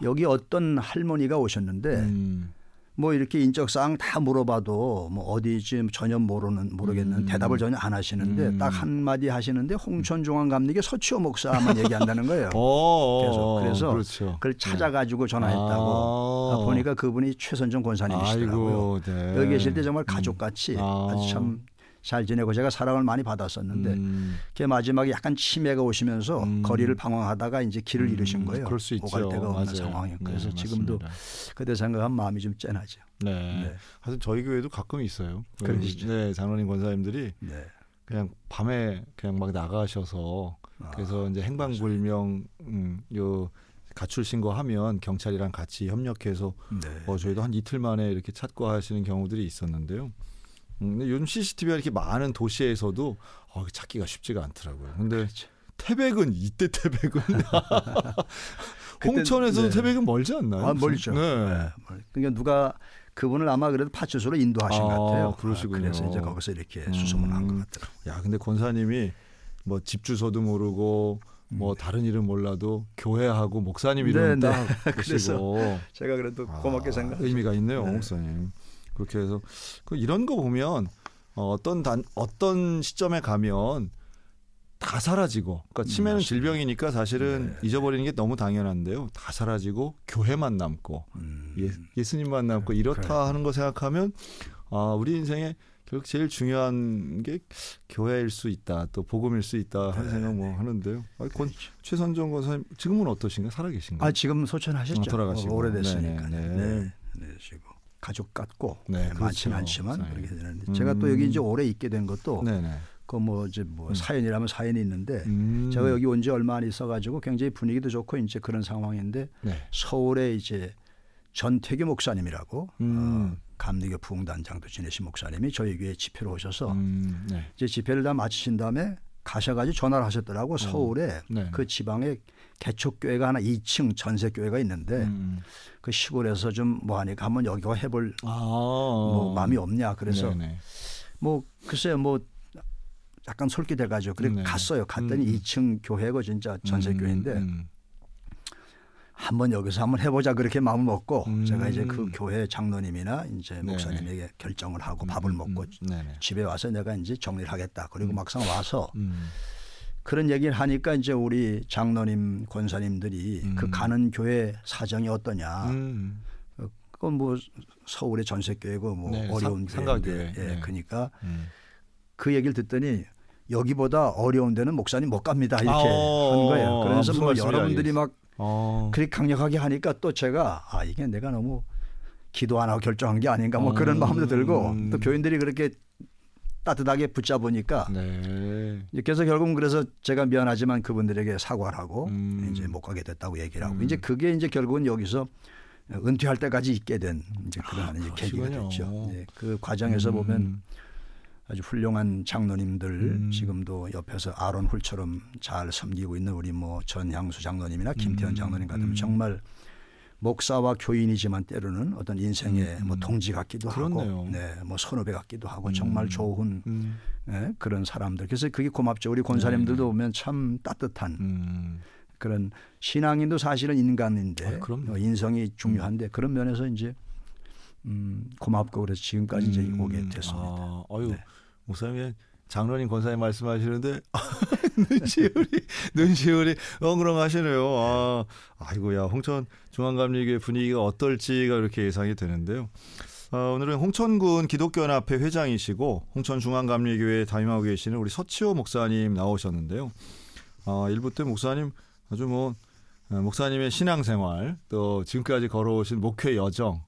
여기 어떤 할머니가 오셨는데 뭐 이렇게 인적사항 다 물어봐도 뭐 어디지 전혀 모르겠는 대답을 전혀 안 하시는데 딱 한마디 하시는데 홍천중앙감리교 서치호 목사만 얘기한다는 거예요. 그래서 그렇죠. 그걸 찾아가지고 전화했다고 보니까 그분이 최선종 권사님이시더라고요. 여기 계실 때 정말 가족같이 아주 참 잘 지내고 제가 사랑을 많이 받았었는데 그 마지막에 약간 치매가 오시면서 거리를 방황하다가 이제 길을 잃으신 거예요. 그럴 수 있죠. 오갈 데가 없는 상황이에요. 그래서 지금도 그때 생각하면 마음이 좀 짠하죠. 하여튼 저희 교회도 가끔 있어요. 그러시죠. 장로님 권사님들이 그냥 밤에 그냥 막 나가셔서 그래서 이제 행방불명 가출 신고하면 경찰이랑 같이 협력해서 저희도 한 이틀 만에 이렇게 찾고 하시는 경우들이 있었는데요. 근데 요즘 CCTV가 이렇게 많은 도시에서도 찾기가 쉽지가 않더라고요. 근데 태백은 이때 태백은 홍천에서도 태백은 멀지 않나요? 멀죠. 그러니까 누가 그분을 아마 그래도 파출소로 인도하신 것 같아요. 그러시군요. 그래서 이제 거기서 이렇게 수소문 한 것 같더라고요. 야, 근데 권사님이 뭐 집 주소도 모르고 뭐 다른 이름 몰라도 교회하고 목사님 이름 딱 그래서 제가 그래도 고맙게 생각하죠. 의미가 있네요, 목사님. 그렇게 해서 이런 거 보면 어떤 시점에 가면 다 사라지고, 그러니까 치매는 질병이니까 사실은 잊어버리는 게 너무 당연한데요. 다 사라지고 교회만 남고 예수님만 남고 이렇다 하는 거 생각하면 우리 인생에 결국 제일 중요한 게 교회일 수 있다, 또 복음일 수 있다 하는 생각 뭐 하는데요. 최선종 권사님 지금은 어떠신가요? 살아계신가요? 지금 소천하셨죠. 돌아가시고 오래됐으니까. 그리고 가족 같고 많지는 않지만 그렇게 되는데 제가 또 여기 이제 오래 있게 된 것도 사연이라면 사연이 있는데 제가 여기 온 지 얼마 안 있어가지고 굉장히 분위기도 좋고 이제 그런 상황인데 서울에 이제 전태규 목사님이라고 감리교 부흥단장도 지내신 목사님이 저희 교회 집회로 오셔서 이제 집회를 다 마치신 다음에 가셔가지고 전화를 하셨더라고. 서울에 그 지방에 개척교회가 하나 2층 전세교회가 있는데 그 시골에서 좀 뭐하니까 한번 여기 와 해볼 뭐 마음이 없냐. 그래서 뭐 글쎄요 뭐 약간 솔깃해가지고 그래 갔어요. 갔더니 2층 교회고 진짜 전세교회인데 한번 여기서 한번 해보자 그렇게 마음 먹고 제가 이제 그 교회 장로님이나 이제 목사님에게 결정을 하고 밥을 먹고 집에 와서 내가 이제 정리를 하겠다. 그리고 막상 와서 그런 얘기를 하니까 이제 우리 장로님 권사님들이 그 가는 교회 사정이 어떠냐. 그건 뭐 서울의 전세교회고 뭐 어려운 교회인데 그러니까 그 얘기를 듣더니 여기보다 어려운 데는 목사님 못 갑니다 이렇게 한 거예요. 그래서 뭐 여러분들이 막 그렇게 강력하게 하니까 또 제가 이게 내가 너무 기도 안 하고 결정한 게 아닌가 뭐 그런 마음도 들고 또 교인들이 그렇게 따뜻하게 붙잡으니까 그래서 결국은 그래서 제가 미안하지만 그분들에게 사과를 하고 이제 못 가게 됐다고 얘기를 하고 이제 그게 이제 결국은 여기서 은퇴할 때까지 있게 된 이제 그런 계기가 됐죠. 그 과정에서 보면 아주 훌륭한 장로님들 지금도 옆에서 아론 훌처럼 잘 섬기고 있는 우리 뭐 전향수 장로님이나 김태현 장로님 같으면 정말 목사와 교인이지만 때로는 어떤 인생의 뭐 동지 같기도 하고 뭐 선후배 같기도 하고 정말 좋은 그런 사람들. 그래서 그게 고맙죠. 우리 권사님들도 보면 참 따뜻한 그런 신앙인도 사실은 인간인데 인성이 중요한데 그런 면에서 이제 고맙고 그래서 지금까지 이제 오게 됐습니다. 목사님의 장로님 권사님 말씀하시는데 눈시울이 엉그렁하시네요. 아이고야 홍천 중앙감리교회 분위기가 어떨지가 이렇게 예상이 되는데요. 오늘은 홍천군 기독교연합회 회장이시고 홍천중앙감리교회에 담임하고 계시는 우리 서치호 목사님 나오셨는데요. 1부 때 목사님 아주 목사님의 신앙생활 또 지금까지 걸어오신 목회 여정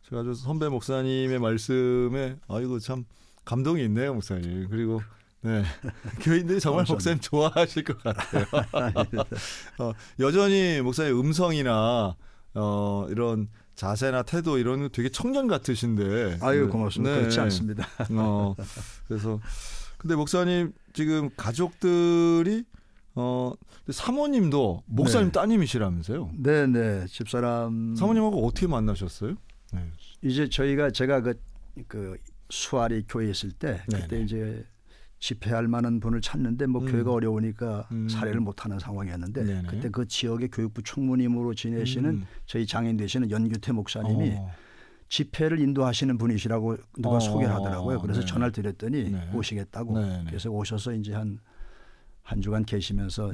제가 아주 선배 목사님의 말씀에 아이고 참 감동이 있네요 목사님. 그리고 네 교인들이 정말 목사님 좋아하실 것 같아요. 여전히 목사님 음성이나 이런 자세나 태도 이런 거 되게 청년 같으신데. 아유 고맙습니다. 네. 그렇지 않습니다. 그래서 근데 목사님 지금 가족들이 사모님도 목사님 따님이시라면서요? 네네 집사람. 사모님하고 어떻게 만나셨어요? 네. 이제 제가 그 수아리 교회에 있을 때 그때 네네. 이제 집회할 만한 분을 찾는데 교회가 어려우니까 사례를 못하는 상황이었는데 네네. 그때 그 지역의 교육부 총무님으로 지내시는 저희 장인 되시는 연규태 목사님이 집회를 인도하시는 분이시라고 누가 소개를 하더라고요. 그래서 네네. 전화를 드렸더니 오시겠다고. 네네. 그래서 오셔서 이제 한 주간 계시면서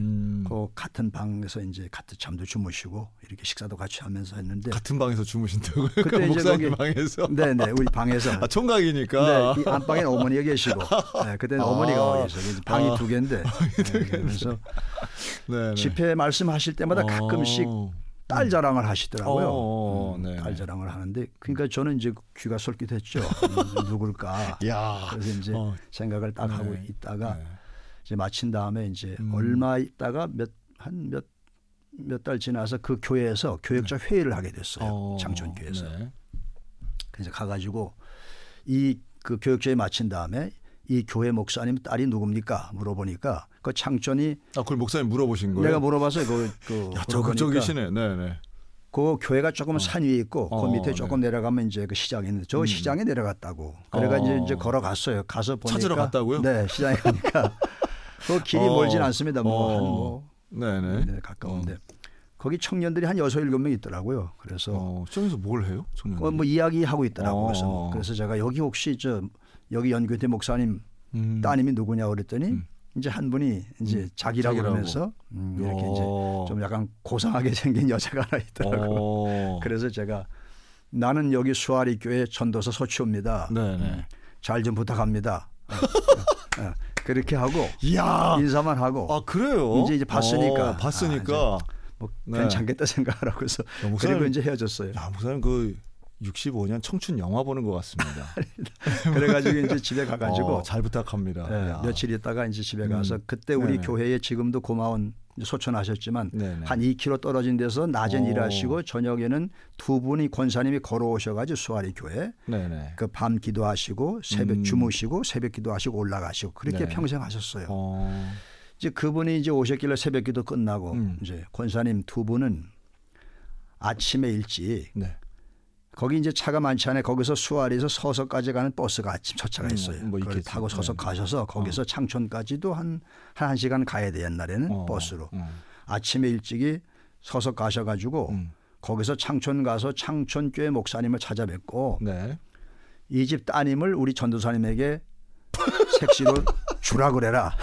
그 같은 방에서 이제 같은 잠도 주무시고 이렇게 식사도 같이 하면서 했는데 같은 방에서 주무신다고요? 그때 이제 목사님 방에서? 네네 우리 방에서. 총각이니까. 네, 이 안방에는 어머니가 계시고 네, 그때는 어머니가 와 계세요. 방이 두 개인데. 그래서 네네. 집회 말씀하실 때마다 가끔씩 딸 자랑을 하시더라고요. 딸 자랑을 하는데 그러니까 저는 이제 귀가 솔깃했죠. 누굴까? 그래서 이제 생각을 딱 하고 있다가. 이제 마친 다음에 이제 얼마 있다가 몇 달 지나서 그 교회에서 교역자 회의를 하게 됐어요. 장천교회에서. 네. 그래서 가가지고 그 교역자회 마친 다음에 이 교회 목사님 딸이 누굽니까 물어보니까 그 창천이 그걸 목사님 물어보신 거예요? 내가 물어봐서 적극적이시네. 네네. 그 교회가 조금 산 위에 있고 그 밑에 조금 내려가면 이제 그 시장이 있는데 저 시장에 내려갔다고. 그래가 이제 걸어갔어요. 가서 보니까 찾으러 갔다고요? 네, 시장에 가니까. 그 길이 멀진 않습니다. 네네. 가까운데 거기 청년들이 한 6-7명 있더라고요. 그래서 시장에서 뭘 해요? 청년들? 이야기하고 있더라고요. 그래서 제가 여기 혹시 여기 연규태 목사님 따님이 누구냐 그랬더니 이제 한 분이 이제 자기라고 그러면서 이렇게 이제 좀 약간 고상하게 생긴 여자가 하나 있더라고요. 그래서 제가 나는 여기 수아리 교회 전도사 서치호입니다. 잘 좀 부탁합니다. 그렇게 하고 인사만 하고 그래요? 이제 봤으니까 괜찮겠다 생각을 하고 해서 그리고 이제 헤어졌어요. 목사님 그 65년 청춘 영화 보는 것 같습니다. 그래가지고 이제 집에 가가지고 잘 부탁합니다. 며칠 있다가 이제 집에 가서 그때 우리 교회에 지금도 고마운 소천하셨지만 한 2km 떨어진 데서 낮엔 일하시고 저녁에는 두 분이 권사님이 걸어오셔가지고 수아리 교회 그 밤 기도하시고 새벽 주무시고 새벽 기도하시고 올라가시고 그렇게 평생 하셨어요. 이제 그분이 이제 오셨길래 새벽 기도 끝나고 이제 권사님 두 분은 아침에 일찍 거기 이제 차가 많지 않아요. 거기서 수아리에서 서서까지 가는 버스가 아침 첫 차가 있어요. 그걸 타고 서서 가셔서 거기서 창천까지도 한 1시간 가야 돼 옛날에는 버스로. 아침에 일찍이 서서 가셔가지고 거기서 창천 가서 창천교회 목사님을 찾아뵙고 이 집 따님을 우리 전도사님에게 색시로 주라 그래라.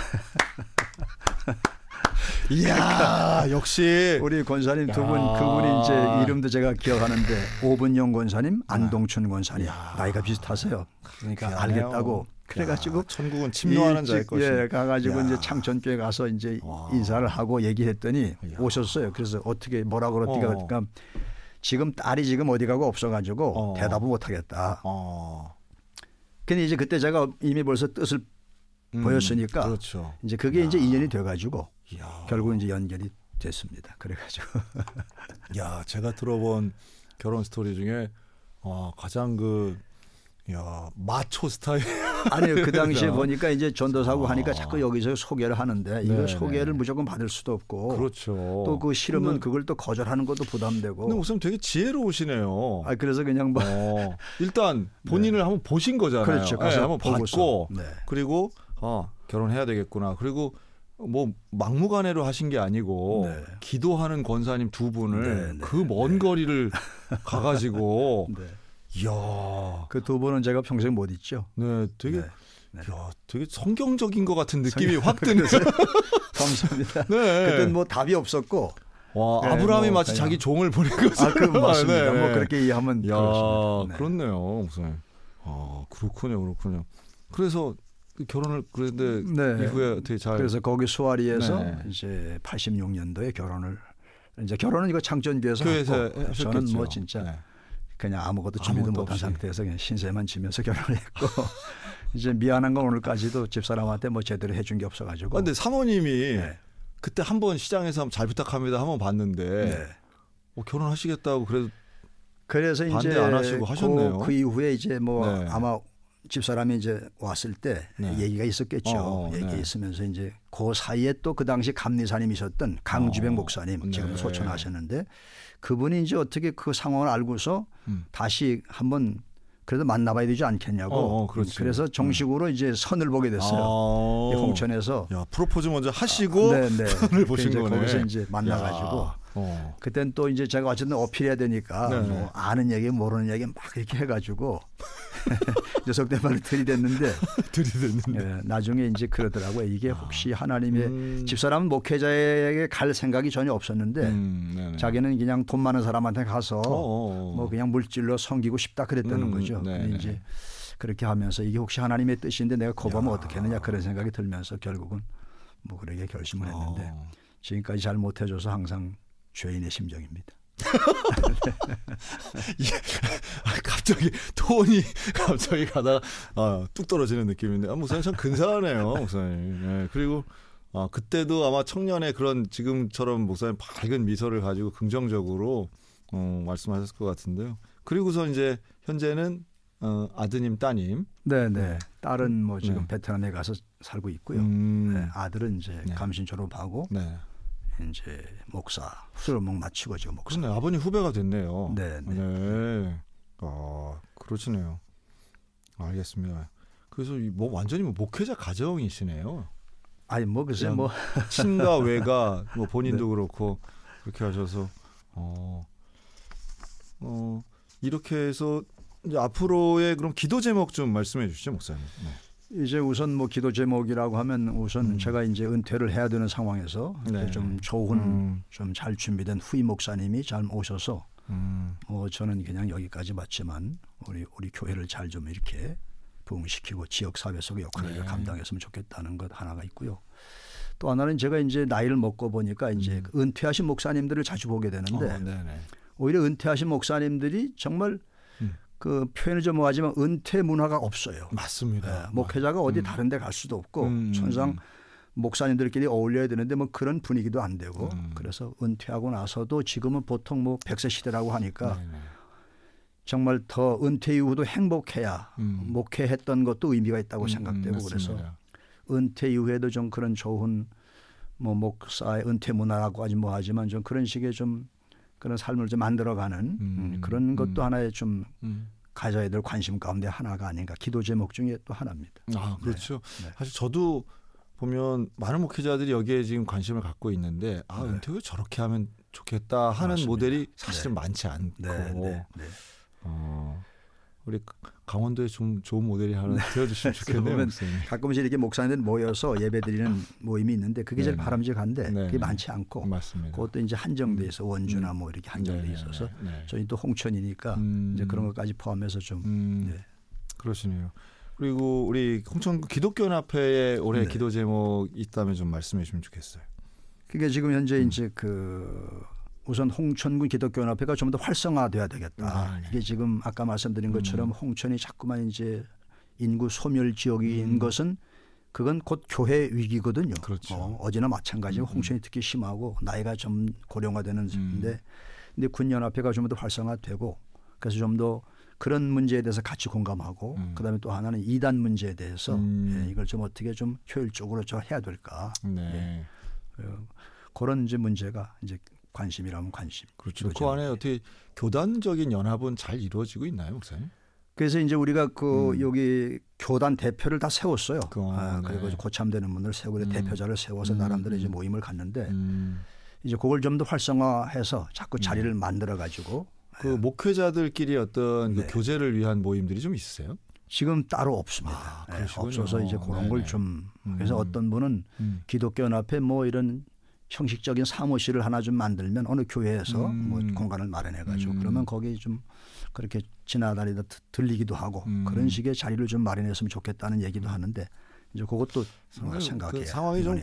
이야 역시 우리 권사님 두 분 그분이 이제 이름도 제가 기억하는데 오분영 권사님 안동춘 권사님 나이가 비슷하세요. 그러니까 알겠다고 그래가지고 천국은 침노하는 자일 것이 가가지고 이제 창천교회 가서 이제 인사를 하고 얘기했더니 오셨어요. 그래서 어떻게 뭐라 그러니까 지금 딸이 지금 어디 가고 없어가지고 대답을 못하겠다. 근데 이제 그때 제가 이미 벌써 뜻을 보였으니까 이제 그게 이제 인연이 돼가지고 결국 이제 연결이 됐습니다. 그래가지고 제가 들어본 결혼 스토리 중에 가장 마초 스타일. 아니요 그 당시에 보니까 이제 전도사고 하니까 자꾸 여기서 소개를 하는데 이거 소개를 무조건 받을 수도 없고 또 그 싫으면 그걸 또 거절하는 것도 부담되고. 근데 우선 되게 지혜로우시네요. 그래서 그냥 일단 본인을 한번 보신 거잖아요. 그렇죠. 가서 한번 받고 그리고 결혼해야 되겠구나. 그리고 막무가내로 하신 게 아니고 기도하는 권사님 두 분을 그 먼 거리를 가가지고 이야 그 두 분은 제가 평생 못 잊죠. 되게 네. 야, 되게 성경적인 것 같은 느낌이 확 드네요. 감사합니다. 네. 그때는 뭐 답이 없었고. 와, 네, 아브라함이 뭐 마치 자기 종을 보낸 것처럼. 그 맞습니다. 네. 뭐 그렇게 이해하면 야, 그렇습니다. 네. 그렇네요, 목사님. 그렇군요. 그래서 결혼을 그런데 이후에 어떻게 잘. 그래서 거기 수아리에서 이제 86년도에 결혼을 이거 창전교회에서 했고 저는 뭐 진짜 그냥 아무것도 준비도 못한 상태에서 그냥 신세만 지면서 결혼을 했고 이제 미안한 건 오늘까지도 집사람한테 뭐 제대로 해준 게 없어가지고. 근데 사모님이 그때 한번 시장에서 잘 부탁합니다 한번 봤는데 결혼하시겠다고 그래서 이제 반대 안 하시고 하셨네요. 그 이후에 이제 뭐 아마 집사람이 이제 왔을 때 얘기가 있었겠죠. 얘기 있으면서 이제 그 사이에 또 그 당시 감리사님이셨던 강주백 목사님 지금 소천하셨는데 그분이 이제 어떻게 그 상황을 알고서 다시 한번 그래도 만나봐야 되지 않겠냐고. 그래서 정식으로 이제 선을 보게 됐어요. 홍천에서. 야, 프로포즈 먼저 하시고 선을 보신 거네. 거기서 이제 만나가지고. 그땐 또 이제 제가 어쨌든 어필해야 되니까 뭐 아는 얘기 모르는 얘기 막 이렇게 해가지고 이제 속된 말로 들이댔는데 나중에 이제 그러더라고요. 이게 혹시 하나님의 집사람은 목회자에게 갈 생각이 전혀 없었는데 자기는 그냥 돈 많은 사람한테 가서 뭐 그냥 물질로 섬기고 싶다 그랬다는 거죠. 근데 이제 그렇게 하면서 이게 혹시 하나님의 뜻인데 내가 거부하면 어떻게 하느냐 그런 생각이 들면서 결국은 뭐 그렇게 결심을 했는데 지금까지 잘 못해줘서 항상 죄인의 심정입니다. 갑자기 톤이 갑자기 가다가 뚝 떨어지는 느낌인데 목사님 참 근사하네요, 목사님. 그리고 그때도 아마 청년의 그런 지금처럼 목사님 밝은 미소를 가지고 긍정적으로 말씀하셨을 것 같은데요. 그리고서 이제 현재는 아드님, 따님. 네네. 딸은 뭐 지금 베트남에 가서 살고 있고요. 아들은 이제 감신 졸업하고. 이제 목사 수료목 마치고 지금 목사. 그러네, 아버님 후배가 됐네요. 네. 그렇지네요. 알겠습니다. 그래서 뭐 완전히 목회자 가정이시네요. 아니 뭐 글쎄 뭐 친가 외가 뭐 본인도 그렇고 그렇게 하셔서 이렇게 해서 이제 앞으로의 그럼 기도 제목 좀 말씀해 주시죠, 목사님. 이제 우선 뭐 기도 제목이라고 하면 우선 제가 이제 은퇴를 해야 되는 상황에서 좀 좋은 좀 잘 준비된 후임 목사님이 잘 오셔서 뭐 저는 그냥 여기까지 왔지만 우리 교회를 잘 좀 이렇게 부흥시키고 지역 사회 속의 역할을 감당했으면 좋겠다는 것 하나가 있고요. 또 하나는 제가 이제 나이를 먹고 보니까 이제 은퇴하신 목사님들을 자주 보게 되는데 오히려 은퇴하신 목사님들이 정말 그 표현을 좀 뭐하지만 은퇴 문화가 없어요. 맞습니다. 목회자가 어디 다른 데 갈 수도 없고 천상 목사님들끼리 어울려야 되는데 뭐 그런 분위기도 안 되고 그래서 은퇴하고 나서도 지금은 보통 뭐 100세 시대라고 하니까 정말 더 은퇴 이후도 행복해야 목회했던 것도 의미가 있다고 생각되고 그래서 은퇴 이후에도 좀 그런 좋은 뭐 목사의 은퇴 문화라고 하지 뭐 하지만 좀 그런 식의 좀 그런 삶을 좀 만들어가는 그런 것도 하나의 좀 가져야 될 관심 가운데 하나가 아닌가. 기도 제목 중에 또 하나입니다. 그렇죠. 사실 저도 보면 많은 목회자들이 여기에 지금 관심을 갖고 있는데 은퇴 후 저렇게 하면 좋겠다 하는 맞습니다. 모델이 사실은 많지 않고 우리 강원도에 좀 좋은 모델이 하나 되어주시면 좋겠네요. 가끔씩 이렇게 목사님들 모여서 예배드리는 모임이 있는데 그게 제일 바람직한데 그게 많지 않고 맞습니다. 그것도 이제 한정돼 있어 원주나 뭐 이렇게 한정돼 있어서 저희 또 홍천이니까 이제 그런 것까지 포함해서 좀 그러시네요. 그리고 우리 홍천 기독교연합회에 올해 기도 제목 있다면 좀 말씀해 주시면 좋겠어요. 그게 지금 현재 이제 우선 홍천군 기독교연합회가 좀 더 활성화돼야 되겠다. 이게 지금 아까 말씀드린 것처럼 홍천이 자꾸만 이제 인구 소멸 지역인 것은 그건 곧 교회 위기거든요. 그렇죠. 어제나 마찬가지고 홍천이 특히 심하고 나이가 좀 고령화되는데 근데 군연합회가 좀 더 활성화되고 그래서 좀 더 그런 문제에 대해서 같이 공감하고 그다음에 또 하나는 이단 문제에 대해서 이걸 좀 어떻게 좀 효율적으로 좀 해야 될까. 그런 이제 문제가 이제 관심이라면 관심. 그렇죠. 그 안에 어떻게 교단적인 연합은 잘 이루어지고 있나요, 목사님? 그래서 이제 우리가 여기 교단 대표를 다 세웠어요. 그리고 고참되는 분들 세우고 대표자를 세워서 나름대로 이제 모임을 갖는데 이제 그걸 좀 더 활성화해서 자꾸 자리를 만들어 가지고 그 목회자들끼리 어떤 그 교제를 위한 모임들이 좀 있으세요? 지금 따로 없습니다. 네, 없어서 이제 그런 걸 좀 그래서 어떤 분은 기독교 연합회 뭐 이런 형식적인 사무실을 하나 좀 만들면 어느 교회에서 뭐 공간을 마련해가지고 그러면 거기 좀 그렇게 지나다니다 들리기도 하고 그런 식의 자리를 좀 마련했으면 좋겠다는 얘기도 하는데 이제 그것도 생각해야. 그 상황이 좀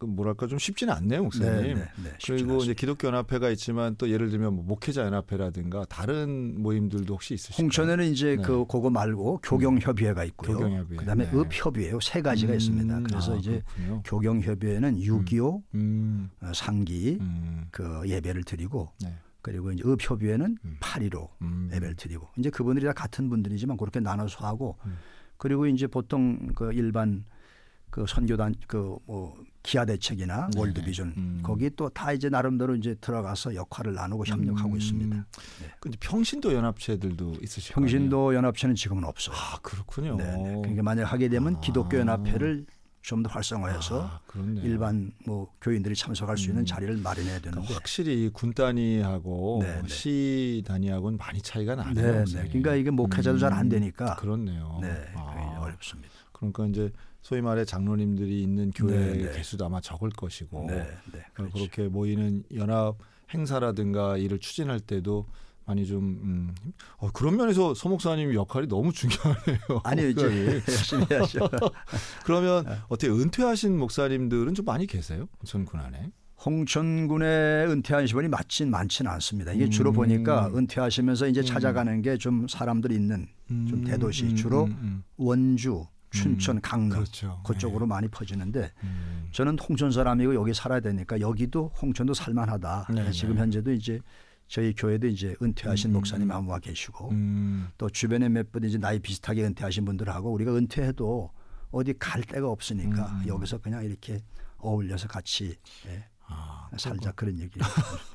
뭐랄까 좀 쉽지는 않네요, 목사님. 네, 그리고 이제 기독교 연합회가 있지만 또 예를 들면 뭐 목회자 연합회라든가 다른 모임들도 혹시 있으실까요? 홍천에는 이제 그거 말고 교경협의회가 있고요. 교경협의회. 그다음에 읍협의회 세 가지가 있습니다. 그래서 이제 교경협의회는 6.25 상기 그 예배를 드리고 그리고 이제 읍협의회는 8.15 예배를 드리고 이제 그분들이 다 같은 분들이지만 그렇게 나눠서 하고 그리고 이제 보통 그 일반 그 선교단 그 뭐 기아 대책이나 월드비전 거기 또 다 이제 나름대로 이제 들어가서 역할을 나누고 협력하고 있습니다. 네. 근데 평신도 연합체들도 있으실까요? 평신도 연합체는 지금은 없어요. 아 그렇군요. 네네. 그러니까 만약 하게 되면 기독교 연합회를 좀 더 활성화해서 일반 뭐 교인들이 참석할 수 있는 자리를 마련해야 되는데 그러니까 확실히 군 단위하고 시 단위하고는 많이 차이가 나네요. 그러니까 이게 목회자도 잘 안 되니까 그렇네요. 네, 어렵습니다. 그러니까 이제 소위 말해 장로님들이 있는 교회 개수도 아마 적을 것이고 그렇죠. 그렇게 모이는 연합 행사라든가 일을 추진할 때도 많이 좀 그런 면에서 서 목사님 역할이 너무 중요하네요. 아니요, 이제 열심히 해야죠. 그러면 어떻게 은퇴하신 목사님들은 좀 많이 계세요? 홍천군 안에? 홍천군에 은퇴하신 분이 많지는 않습니다. 이게 주로 보니까 은퇴하시면서 이제 찾아가는 게 좀 사람들이 있는 좀 대도시 주로 원주, 춘천, 강릉 그렇죠. 그쪽으로 많이 퍼지는데 저는 홍천 사람이고 여기 살아야 되니까 여기도 홍천도 살만하다. 지금 현재도 이제 저희 교회도 이제 은퇴하신 목사님 한 분 와 계시고 또 주변에 몇 분 이제 나이 비슷하게 은퇴하신 분들하고 우리가 은퇴해도 어디 갈 데가 없으니까 여기서 그냥 이렇게 어울려서 같이 살자 그런 얘기예요.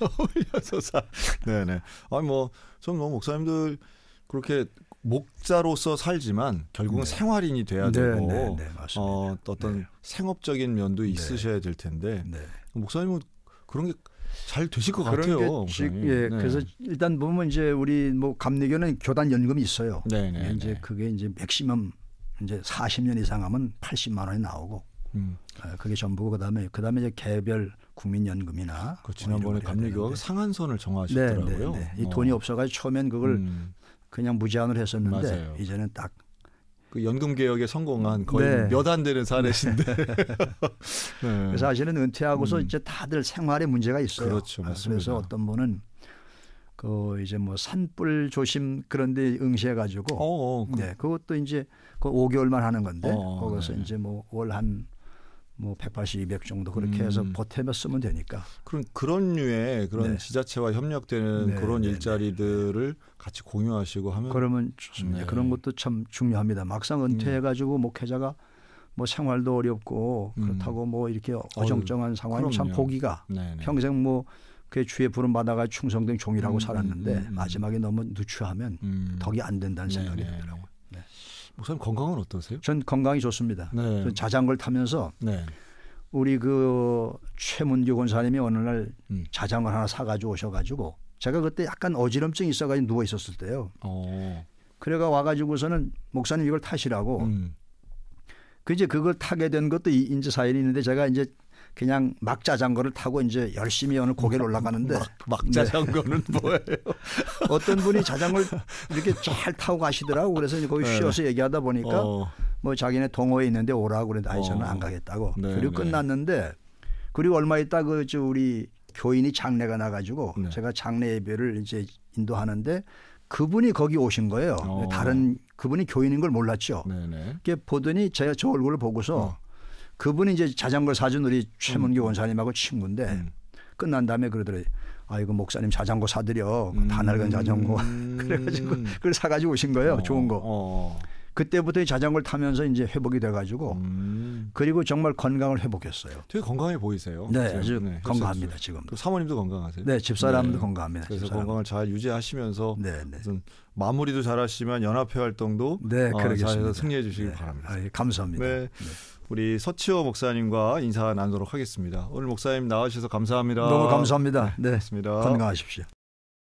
어울려서 네네. 아니 뭐 전 뭐 목사님들 그렇게 목자로서 살지만 결국은 생활인이 돼야 되고 또 어떤 생업적인 면도 있으셔야 될 텐데 목사님은 그런 게 잘 되실 것 같아요. 그래서 일단 보면 이제 우리 뭐 감리교는 교단 연금이 있어요. 이제 그게 이제 맥시멈 이제 40년 이상 하면 80만 원이 나오고 그게 전부고 그다음에 이제 개별 국민연금이나 지난번에 감리교가 상한선을 정하셨더라고요. 이 돈이 없어가지고 처음엔 그걸 그냥 무제한으로 했었는데 맞아요. 이제는 딱 그 연금 개혁에 성공한 거의 몇 안 되는 사례신데. 그래서 사실은 은퇴하고서 이제 다들 생활에 문제가 있어요. 그렇죠, 맞습니다. 그래서 어떤 분은 그 이제 뭐 산불 조심 그런데 응시해가지고 그것도 이제 그 5개월만 하는 건데 거기서 이제 뭐 월 한 뭐 180, 200 정도 그렇게 해서 보태며 쓰면 되니까. 그런 류의 그런 지자체와 협력되는 그런 일자리들을 같이 공유하시고 하면 그러면 좋습니다. 그런 것도 참 중요합니다. 막상 은퇴해가지고 목회자가 뭐 생활도 어렵고 그렇다고 뭐 이렇게 어정쩡한 상황이 참 보기가 평생 뭐 그 주의 부름 받아가 충성된 종이라고 살았는데 마지막에 너무 누추하면 덕이 안 된다는 생각이 들더라고요. 목사님 건강은 어떠세요? 전 건강이 좋습니다. 전 자전거를 타면서 우리 그 최문규 권사님이 어느 날 자전거 하나 사가지고 오셔가지고 제가 그때 약간 어지럼증이 있어가지고 누워 있었을 때요. 그래가 와가지고서는 목사님 이걸 타시라고. 그 이제 그걸 타게 된 것도 이제 사연이 있는데 제가 이제 그냥 막 자전거를 타고 이제 열심히 어느 고개를 올라가는데 막 자전거는 뭐예요? 어떤 분이 자전거를 이렇게 잘 타고 가시더라고. 그래서 이제 거기 쉬어서 얘기하다 보니까 뭐 자기네 동호회 있는데 오라고 그랬는데 아니 저는 안 가겠다고. 그리고 끝났는데 그리고 얼마 있다 저 우리 교인이 장례가 나가지고 제가 장례 예배를 이제 인도하는데 그분이 거기 오신 거예요. 다른 그분이 교인인 걸 몰랐죠. 그게 보더니 제가 저 얼굴을 보고서 그분이 이제 자전거를 사준 우리 최문규 원사님하고 친구인데 끝난 다음에 그러더래요. 아이고 목사님 자전거 사드려. 다 낡은 자전거. 그래가지고 그걸 사가지고 오신 거예요. 좋은 거. 그때부터 이 자전거를 타면서 이제 회복이 돼가지고 그리고 정말 건강을 회복했어요. 되게 건강해 보이세요. 네, 아주 건강합니다 지금. 사모님도 건강하세요? 네, 집사람도 건강합니다. 그래서 건강을 잘 유지하시면서 무슨 마무리도 잘하시면 연합회 활동도 잘 승리해 주시기 바랍니다. 감사합니다. 우리 서치호 목사님과 인사 나누도록 하겠습니다. 오늘 목사님 나와주셔서 감사합니다. 너무 감사합니다. 네, 고맙습니다. 건강하십시오.